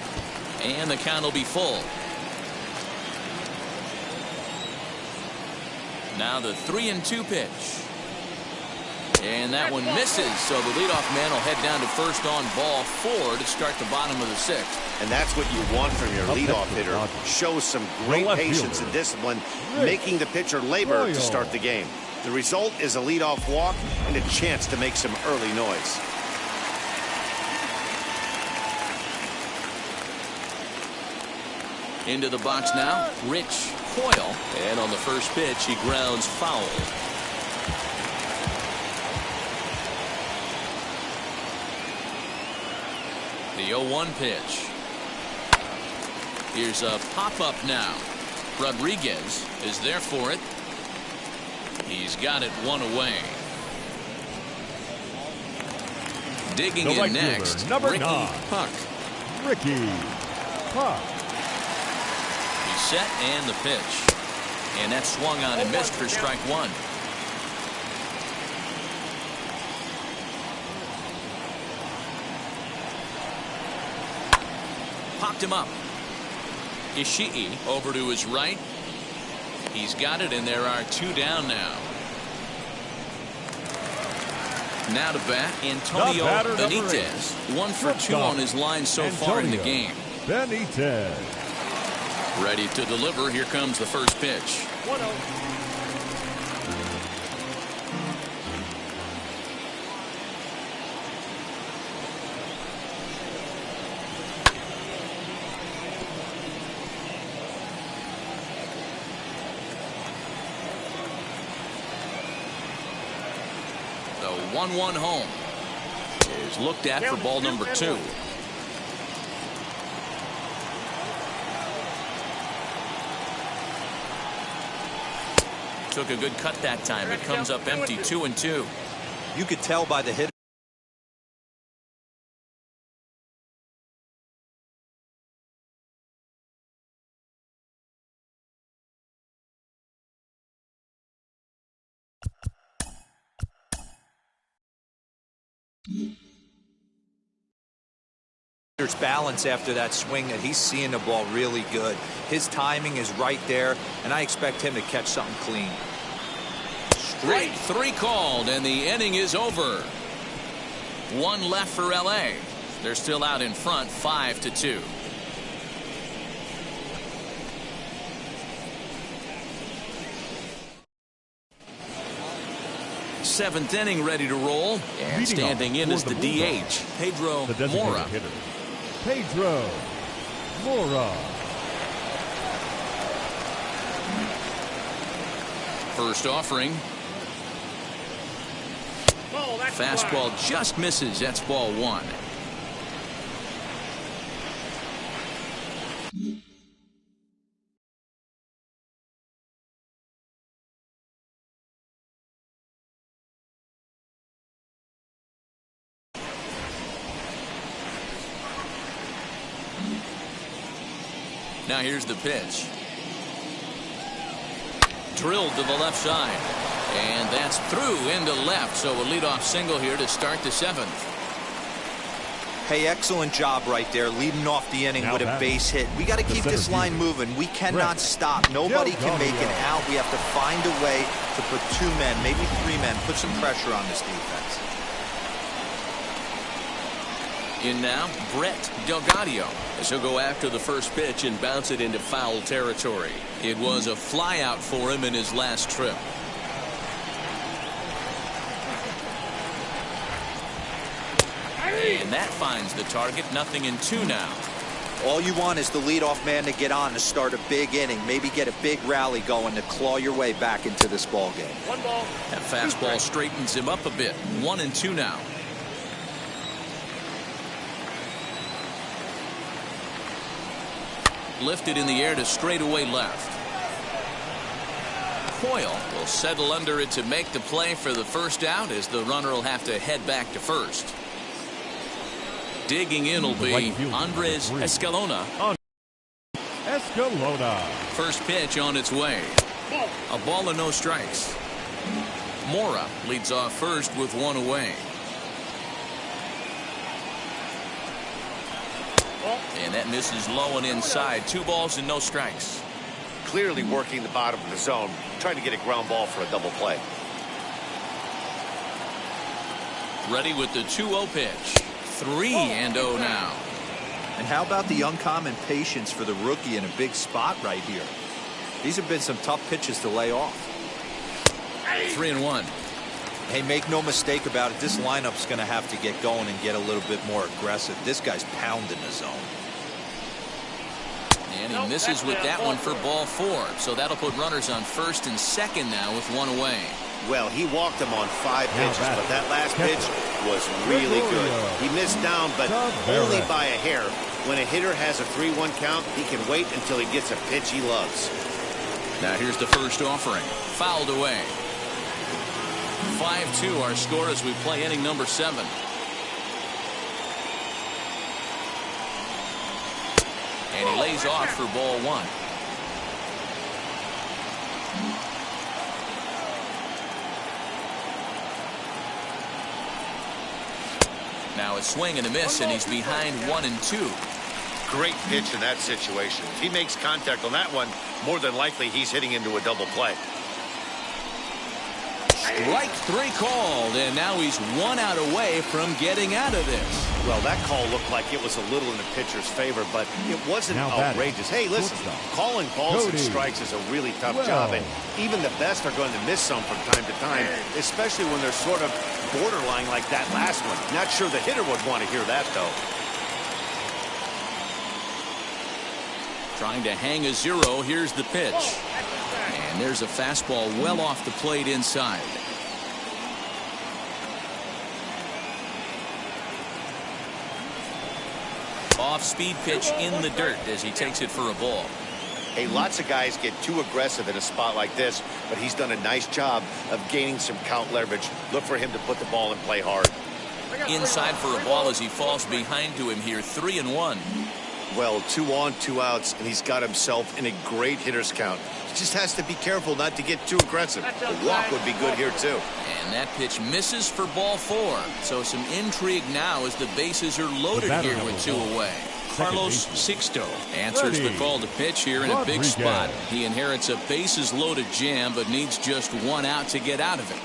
And the count will be full. Now the 3-2 pitch. And that one misses, so the leadoff man will head down to first on ball 4 to start the bottom of the 6th. And that's what you want from your leadoff hitter. Show some great patience and discipline, making the pitcher labor to start the game. The result is a leadoff walk and a chance to make some early noise. Into the box now, Rich Coyle. And on the first pitch, he grounds foul. The 0-1 pitch. Here's a pop-up now. Rodriguez is there for it. He's got it 1 away. Digging in next, number Ricky 9. Puck. Ricky Puck. He's set and the pitch. And that swung on and missed for strike 1. Popped him up. Ishii over to his right. He's got it, and there are 2 down now. Now to bat, Antonio Benitez. 1 for 2 on his line so far in the game. Benitez. Ready to deliver. Here comes the first pitch. 1-0. The 1-1 home is looked at for ball number 2. Took a good cut that time. It comes up empty, 2-2. You could tell by the hit. There's balance after that swing that he's seeing the ball really good. His timing is right there, and I expect him to catch something clean. Strike 3 called, and the inning is over. 1 left for LA. They're still out in front, 5-2. Seventh inning ready to roll, and standing in is the DH, Pedro Mora. Pedro Mora. First offering. Fastball just misses. That's ball 1. Now here's the pitch. Drilled to the left side. And that's through into left. So a leadoff single here to start the 7th. Hey, excellent job right there, leading off the inning with a base hit. We got to keep this line moving. We cannot stop. Nobody can make an out. We have to find a way to put 2 men, maybe 3 men, put some pressure on this defense. In now, Brett Delgadio, as he'll go after the first pitch and bounce it into foul territory. It was a flyout for him in his last trip. And that finds the target. 0-2 now. All you want is the leadoff man to get on to start a big inning, maybe get a big rally going to claw your way back into this ball game. One ball. That fastball straightens him up a bit. 1-2 now. Lifted in the air to straightaway left. Coyle will settle under it to make the play for the first out, as the runner will have to head back to first. Digging in will be Andres Escalona. First pitch on its way. A ball and no strikes. Mora leads off first with one away. And that misses low and inside. 2 balls and no strikes. Clearly working the bottom of the zone, trying to get a ground ball for a double play. Ready with the 2-0 pitch. 3-0 now. And how about the uncommon patience for the rookie in a big spot right here? These have been some tough pitches to lay off. 3-1. Hey, make no mistake about it, this lineup's going to have to get going and get a little bit more aggressive. This guy's pounding the zone. And he misses with that one for ball 4. So that'll put runners on first and second now with one away. Well, he walked him on 5 pitches, but that last pitch was really good. He missed down, but only by a hair. When a hitter has a 3-1 count, he can wait until he gets a pitch he loves. Now here's the first offering. Fouled away. 5-2 our score as we play inning number 7. And he lays off for ball 1. Now a swing and a miss, and he's behind 1-2. Great pitch in that situation. If he makes contact on that one, more than likely he's hitting into a double play. Strike 3 called, and now he's 1 out away from getting out of this. Well, that call looked like it was a little in the pitcher's favor, but it wasn't outrageous. Hey, listen, calling balls and strikes is a really tough job, and even the best are going to miss some from time to time, especially when they're sort of borderline like that last one. Not sure the hitter would want to hear that, though. Trying to hang a 0. Here's the pitch. And there's a fastball well off the plate inside. Off-speed pitch in the dirt as he takes it for a ball. Hey, lots of guys get too aggressive in a spot like this, but he's done a nice job of gaining some count leverage. Look for him to put the ball in play hard. Inside for a ball as he falls behind to him here. 3-1. Well, 2 on, 2 outs, and he's got himself in a great hitter's count. He just has to be careful not to get too aggressive. A walk would be good here, too. And that pitch misses for ball 4. So some intrigue now as the bases are loaded here with 2 away. Carlos Sixto answers the call to pitch here in a big spot. He inherits a bases loaded jam, but needs just 1 out to get out of it.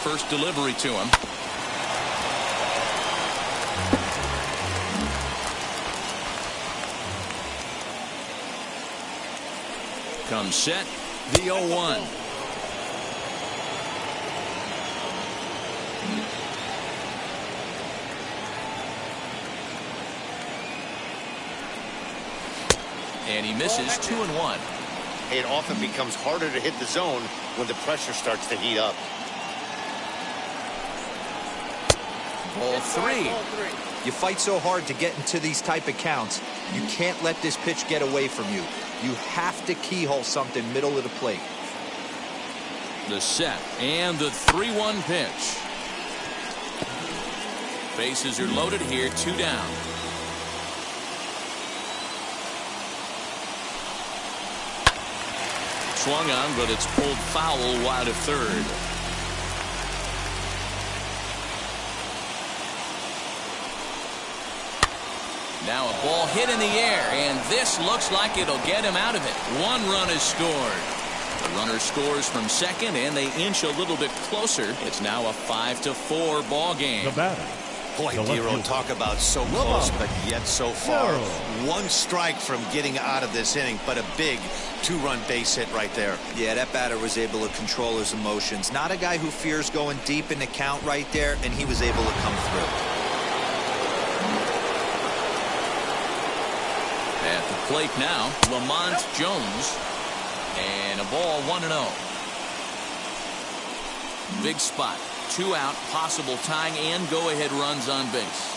First delivery to him. Comes set. The 0-1. And he misses. 2-1. It often becomes harder to hit the zone when the pressure starts to heat up. Ball 3. You fight so hard to get into these type of counts. You can't let this pitch get away from you. You have to keyhole something middle of the plate. The set and the 3-1 pitch. Bases are loaded here. 2 down. Swung on, but it's pulled foul wide of third. Now a ball hit in the air, and this looks like it'll get him out of it. 1 run is scored. The runner scores from second, and they inch a little bit closer. It's now a 5-4 ball game. The batter. Boy, Dero, talk about so close, but yet so far. 1 strike from getting out of this inning, but a big 2-run base hit right there. Yeah, that batter was able to control his emotions. Not a guy who fears going deep in the count right there, and he was able to come through. At the plate now, Lamont Jones. And a ball 1-0. Big spot. 2 out, possible tying and go-ahead runs on base.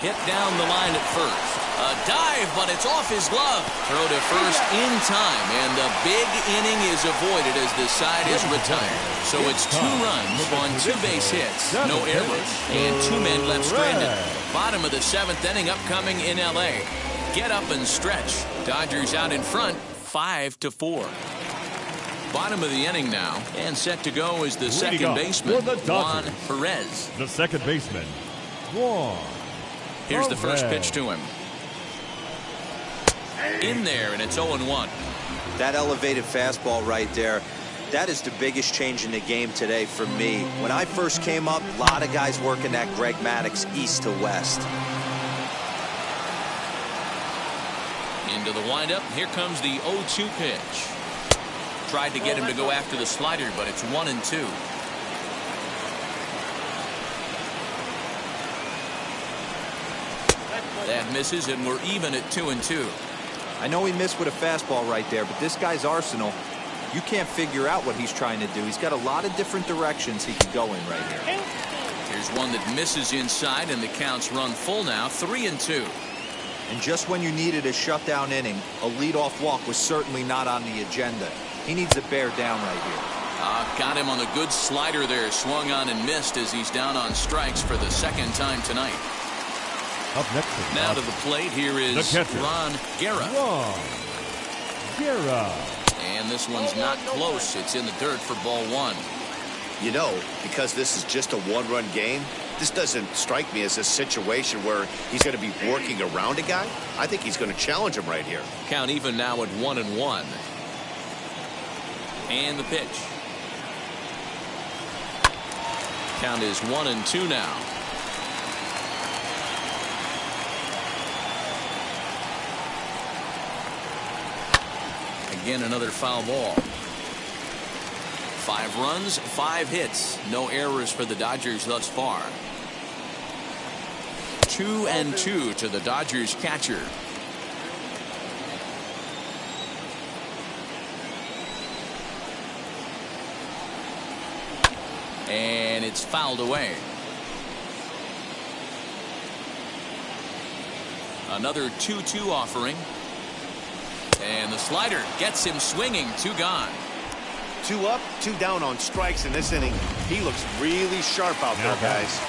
Hit down the line at first. A dive, but it's off his glove. Throw to first in time, and the big inning is avoided as the side is retired. So it's 2 runs on 2 base hits, no errors, and 2 men left stranded. Bottom of the 7th inning upcoming in L.A. Get up and stretch. Dodgers out in front, 5-4. Bottom of the inning now, and set to go is the second baseman, Juan Perez. The second baseman, Juan. Here's the first pitch to him. In there, and it's 0-1. That elevated fastball right there, that is the biggest change in the game today for me. When I first came up, a lot of guys working that Greg Maddux east to west. Into the windup. Here comes the 0-2 pitch. Tried to get him to go after the slider, but it's 1-2. That misses, and we're even at 2-2. I know he missed with a fastball right there, but this guy's arsenal, you can't figure out what he's trying to do. He's got a lot of different directions he can go in right here. Here's one that misses inside, and the count's run full now, 3-2. And just when you needed a shutdown inning, a leadoff walk was certainly not on the agenda. He needs to bear down right here. Got him on a good slider there. Swung on and missed as he's down on strikes for the second time tonight. Up next now to the plate, here is Ron Guerra. And this one's not close. It's in the dirt for ball 1. You know, because this is just a 1-run game, this doesn't strike me as a situation where he's going to be working around a guy. I think he's going to challenge him right here. Count even now at 1-1. And the pitch. Count is 1-2 now. Again, another foul ball. 5 runs, 5 hits. No errors for the Dodgers thus far. 2-2 to the Dodgers catcher. And it's fouled away. Another 2-2 offering. And the slider gets him swinging. 2 gone. 2 up, 2 down on strikes in this inning. He looks really sharp out there, guys.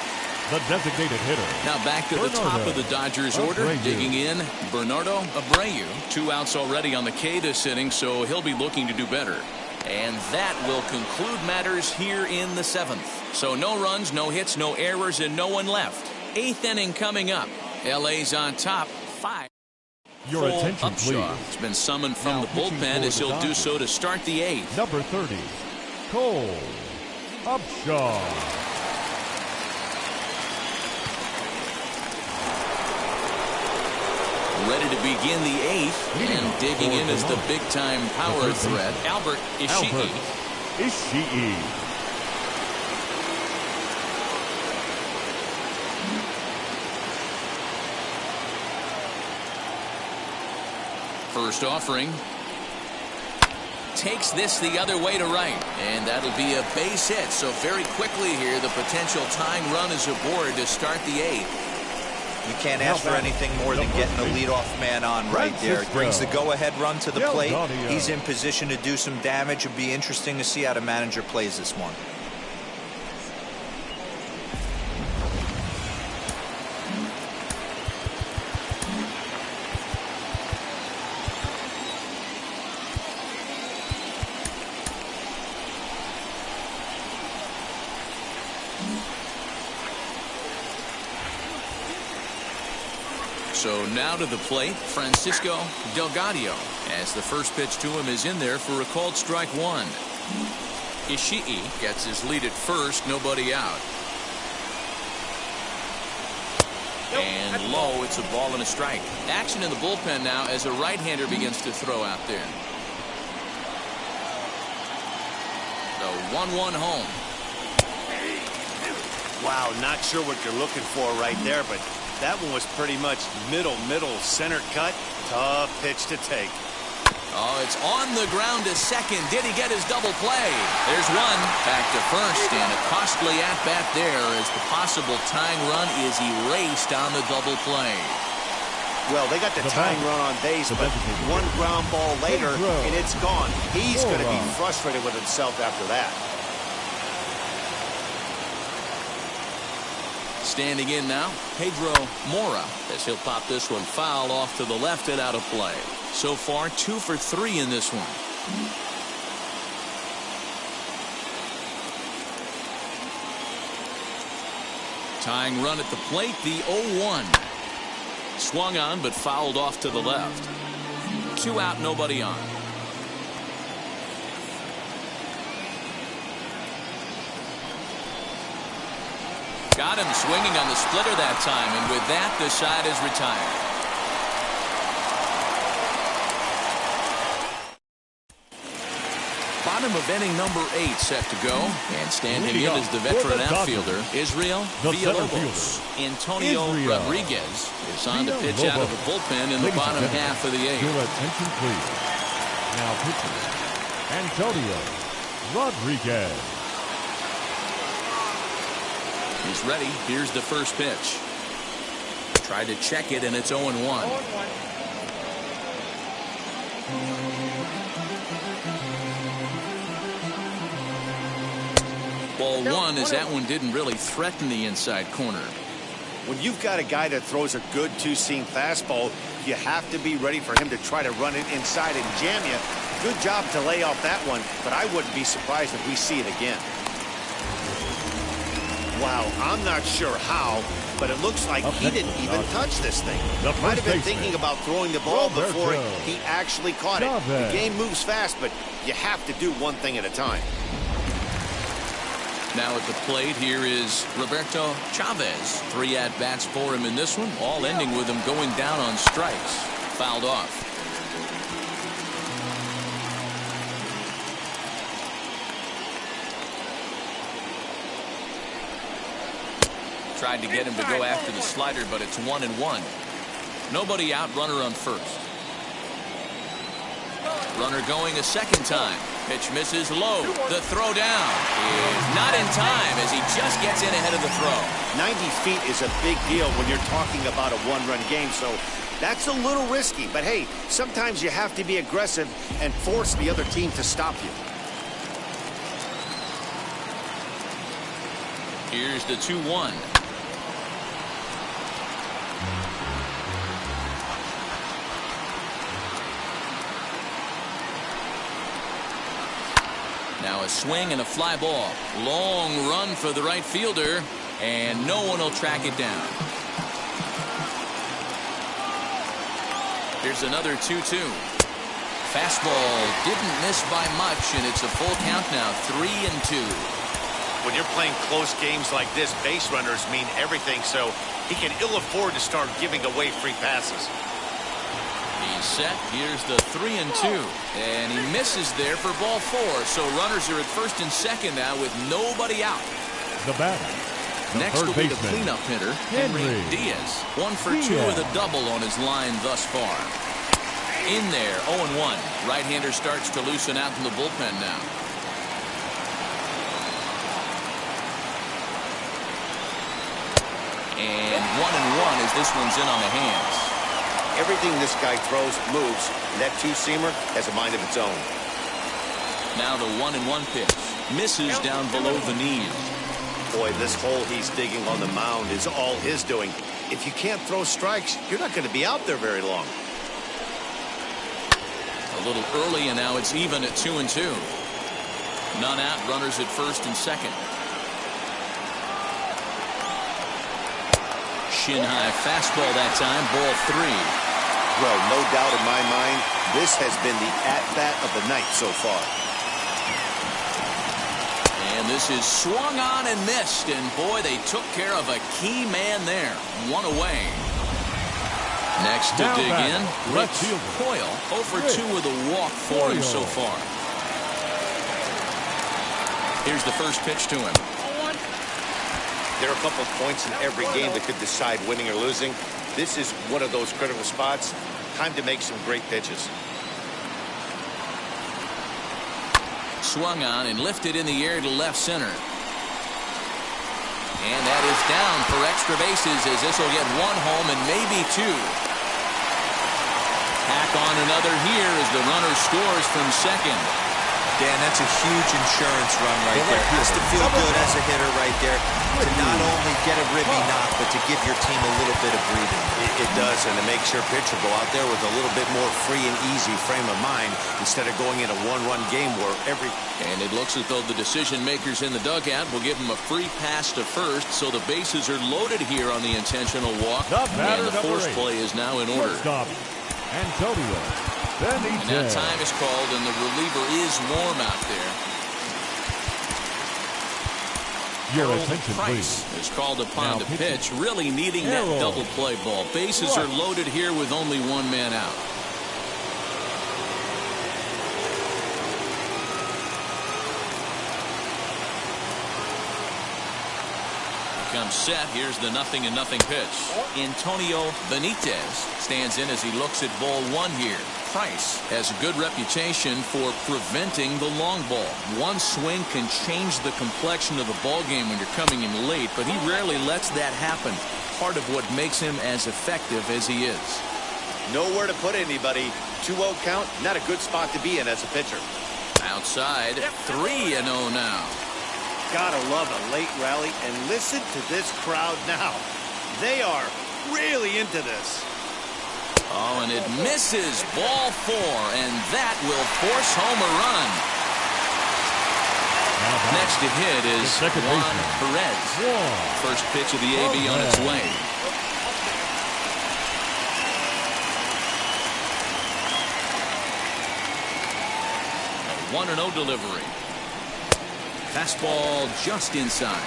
The designated hitter. Now back to the top of the Dodgers order. Digging in, Bernardo Abreu. 2 outs already on the K this inning, so he'll be looking to do better. And that will conclude matters here in the 7th. So no runs, no hits, no errors, and no one left. 8th inning coming up. LA's on top, 5. Your attention, please. It's been summoned from the bullpen as he'll do so to start the 8th. Number 30, Cole Upshaw. Ready to begin the 8th, and digging in is the big-time power threat, Albert Ishii. First offering. Takes this the other way to right, and that'll be a base hit. So very quickly here, the potential tying run is aboard to start the 8th. You can't ask for anything more than getting a leadoff man on right there. Brings the go-ahead run to the plate. He's in position to do some damage. It'll be interesting to see how the manager plays this one. So now to the plate, Francisco Delgado, as the first pitch to him is in there for a called strike one. Ishii gets his lead at first, nobody out. And low, it's a ball and a strike. Action in the bullpen now as a right-hander begins to throw out there. The 1-1 home. Wow, not sure what you're looking for right there, but that one was pretty much middle, center cut. Tough pitch to take. Oh, it's on the ground to second. Did he get his double play? There's one. Back to first, and a costly at-bat there as the possible tying run is erased on the double play. Well, they got the tying run on base, but one ground ball later, and it's gone. He's going to be frustrated with himself after that. Standing in now, Pedro Mora, as he'll pop this one foul off to the left and out of play. So far, 2 for 3 in this one. Tying run at the plate, the 0-1. Swung on, but fouled off to the left. 2 out, nobody on. Got him swinging on the splitter that time, and with that, the side is retired. Bottom of inning number 8 set to go, and standing in is the veteran outfielder, Israel Villalobos. Antonio Rodriguez is on to pitch out of the bullpen in the bottom half of the 8th. Your attention, please. Now pitching, Antonio Rodriguez. He's ready. Here's the first pitch. Tried to check it, and it's 0-1. Ball one, as that one didn't really threaten the inside corner. When you've got a guy that throws a good two-seam fastball, you have to be ready for him to try to run it inside and jam you. Good job to lay off that one, but I wouldn't be surprised if we see it again. Wow, I'm not sure how, but it looks like he didn't even touch this thing. Might have been thinking about throwing the ball before he actually caught it. The game moves fast, but you have to do one thing at a time. Now at the plate, here is Roberto Chavez. 3 at-bats for him in this one, all ending with him going down on strikes. Fouled off. Tried to get him to go after the slider, but it's 1-1. Nobody out, runner on first. Runner going a second time. Pitch misses low. The throw down is not in time as he just gets in ahead of the throw. 90 feet is a big deal when you're talking about a one-run game, so that's a little risky. But hey, sometimes you have to be aggressive and force the other team to stop you. Here's the 2-1. Now a swing and a fly ball. Long run for the right fielder, and no one will track it down. Here's another 2-2. Fastball didn't miss by much, and it's a full count now, 3-2. When you're playing close games like this, base runners mean everything, so he can ill afford to start giving away free passes. He's set. Here's the 3-2, and he misses there for ball 4. So runners are at first and second now with nobody out. The batter. Next will be the cleanup hitter, Henry Diaz. 1 for 2 with a double on his line thus far. In there, 0-1. Right-hander starts to loosen out in the bullpen now. And 1-1 as this one's in on the hands. Everything this guy throws moves, and that two-seamer has a mind of its own. Now the 1-1 pitch. Misses down below the knees. Boy, this hole he's digging on the mound is all his doing. If you can't throw strikes, you're not going to be out there very long. A little early, and now it's even at 2-2. None out, runners at first and second. chin-high fastball that time, ball 3. Well, no doubt in my mind, this has been the at-bat of the night so far. And this is swung on and missed, and boy, they took care of a key man there. 1 away. Next to dig in, Rich Coyle, 0 for 2 with a walk for him so far. Here's the first pitch to him. There are a couple of points in every game that could decide winning or losing. This is one of those critical spots. Time to make some great pitches. Swung on and lifted in the air to left center. And that is down for extra bases, as this will get 1 home and maybe 2. Tack on another here as the runner scores from second. Dan, that's a huge insurance run right there. Has to feel good as a hitter right there to not only get a ribby knock, but to give your team a little bit of breathing. It does, and it makes your pitcher go out there with a little bit more free and easy frame of mind instead of going in a one-run game where every... And it looks as though the decision makers in the dugout will give him a free pass to first, so the bases are loaded here on the intentional walk. And the force play is now in order. Antonio. And now time is called, and the reliever is warm out there. Your attention, Price please. is called upon to pitch, really needing that double play ball. Bases are loaded here with only 1 man out. Comes set. Here's the 0-0 pitch. Antonio Benitez stands in as he looks at ball 1 here. Price has a good reputation for preventing the long ball. One swing can change the complexion of the ball game when you're coming in late, but he rarely lets that happen. Part of what makes him as effective as he is. Nowhere to put anybody. 2-0 count, not a good spot to be in as a pitcher. Outside, 3-0 now. Gotta love a late rally, and listen to this crowd now. They are really into this. Oh, and it misses, ball 4, and that will force home a run. Next to hit is Juan Perez. First pitch of the AB on its way. A 1-0 delivery. Fastball just inside.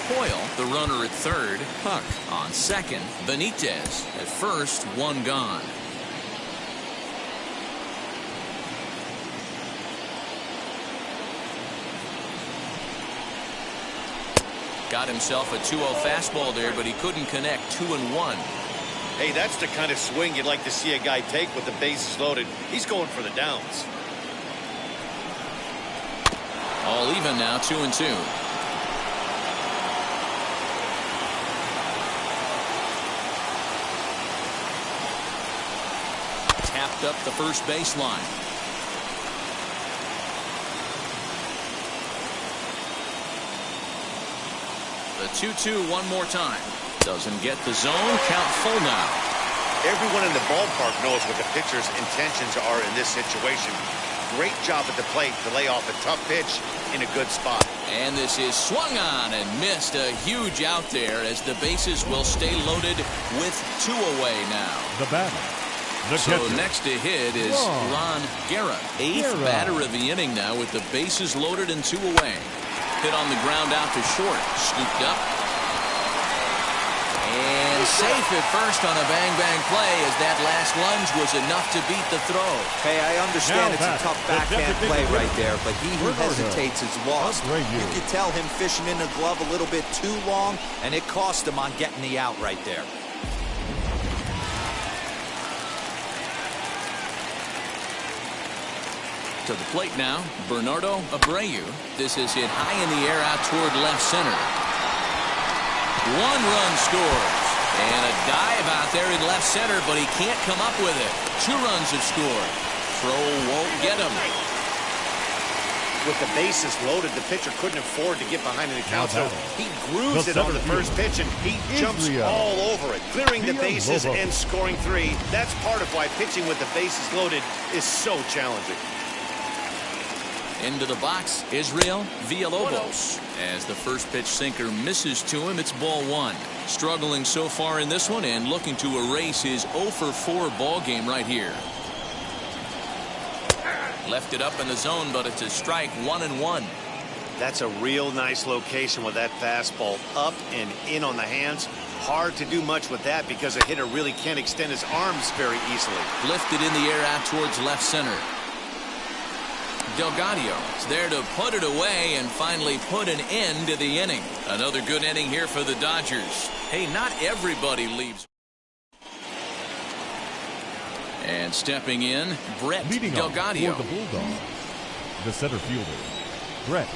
Coyle, the runner at third. Puck on second. Benitez at first, 1 gone. Got himself a 2-0 fastball there, but he couldn't connect. 2-1. Hey, that's the kind of swing you'd like to see a guy take with the bases loaded. He's going for the downs. All even now, 2-2. Tapped up the first baseline. The 2-2 one more time. Doesn't get the zone. Count full now. Everyone in the ballpark knows what the pitcher's intentions are in this situation. Great job at the plate to lay off a tough pitch in a good spot. And this is swung on and missed. A huge out there as the bases will stay loaded with 2 away now. The batter. So next to hit is Ron Guerra. 8th batter of the inning now with the bases loaded and 2 away. Hit on the ground out to short. Scooped up. And safe at first on a bang-bang play as that last lunge was enough to beat the throw. Hey, I understand it's a tough backhand play right there, but he who hesitates is lost. You could tell him fishing in the glove a little bit too long, and it cost him on getting the out right there. To the plate now, Bernardo Abreu. This is hit high in the air out toward left center. 1 run scores. And a dive out there in left center, but he can't come up with it. 2 runs have scored. Throw won't get him. With the bases loaded, the pitcher couldn't afford to get behind in the count, so he grooves it on the first pitch, and he jumps all over it, clearing the bases and scoring 3. That's part of why pitching with the bases loaded is so challenging. Into the box, Israel Villalobos. As the first pitch sinker misses to him, it's ball one. Struggling so far in this one and looking to erase his 0 for 4 ball game right here. Left it up in the zone, but it's a strike, 1-1. That's a real nice location with that fastball up and in on the hands. Hard to do much with that because a hitter really can't extend his arms very easily. Lifted in the air out towards left center. Delgado is there to put it away and finally put an end to the inning. Another good inning here for the Dodgers. Hey, not everybody leaves. And stepping in, Brett Delgado. For the Bulldogs, the center fielder, Brett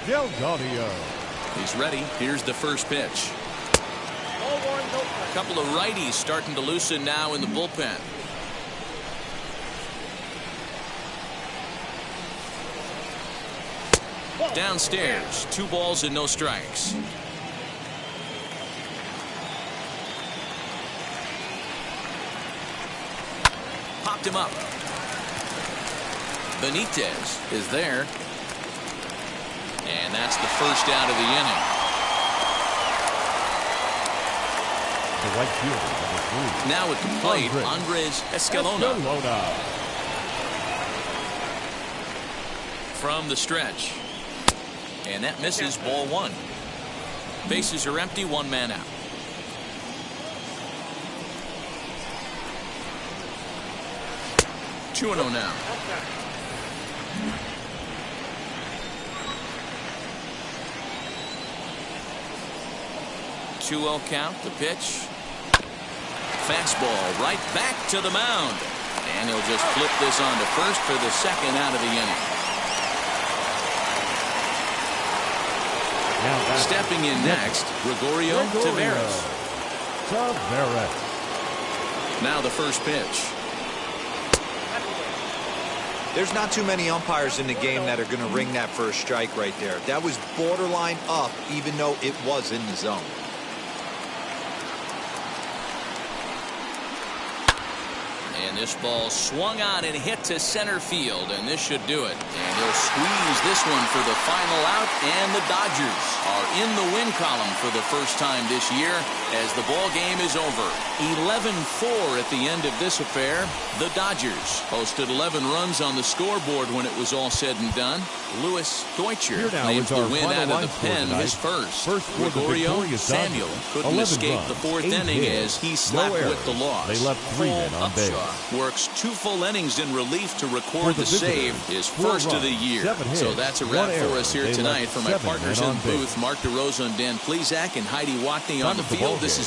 Delgado. He's ready. Here's the first pitch. A couple of righties starting to loosen now in the bullpen. Downstairs, 2 balls and no strikes. Popped him up. Benitez is there. And that's the first out of the inning. The right fielder, number 3. Now at the plate, Andres Escalona. From the stretch. And that misses, ball one. Bases are empty, 1 man out. Okay. 2-0 now. Okay. 2-0 count, the pitch. Fastball right back to the mound. And he'll just flip this on to first for the second out of the inning. Stepping in next, Gregorio Taveras. Now the first pitch. There's not too many umpires in the game that are going to ring that for a strike right there. That was borderline up, even though it was in the zone. And this ball swung on and hit to center field, and this should do it. And he'll squeeze this one for the final out, and the Dodgers are in the win column for the first time this year as the ball game is over. 11-4 at the end of this affair. The Dodgers posted 11 runs on the scoreboard when it was all said and done. Louis Deutscher claims the win out of the pen, his first. Gregorio Samuel couldn't escape the 4th inning as he slapped with the loss. They left 3 men on base. Works 2 full innings in relief to record the save, his first of the year. So that's a wrap for us here tonight. For my partners in the booth, Mark DeRosa and Dan Plezak and Heidi Watney on the field, this is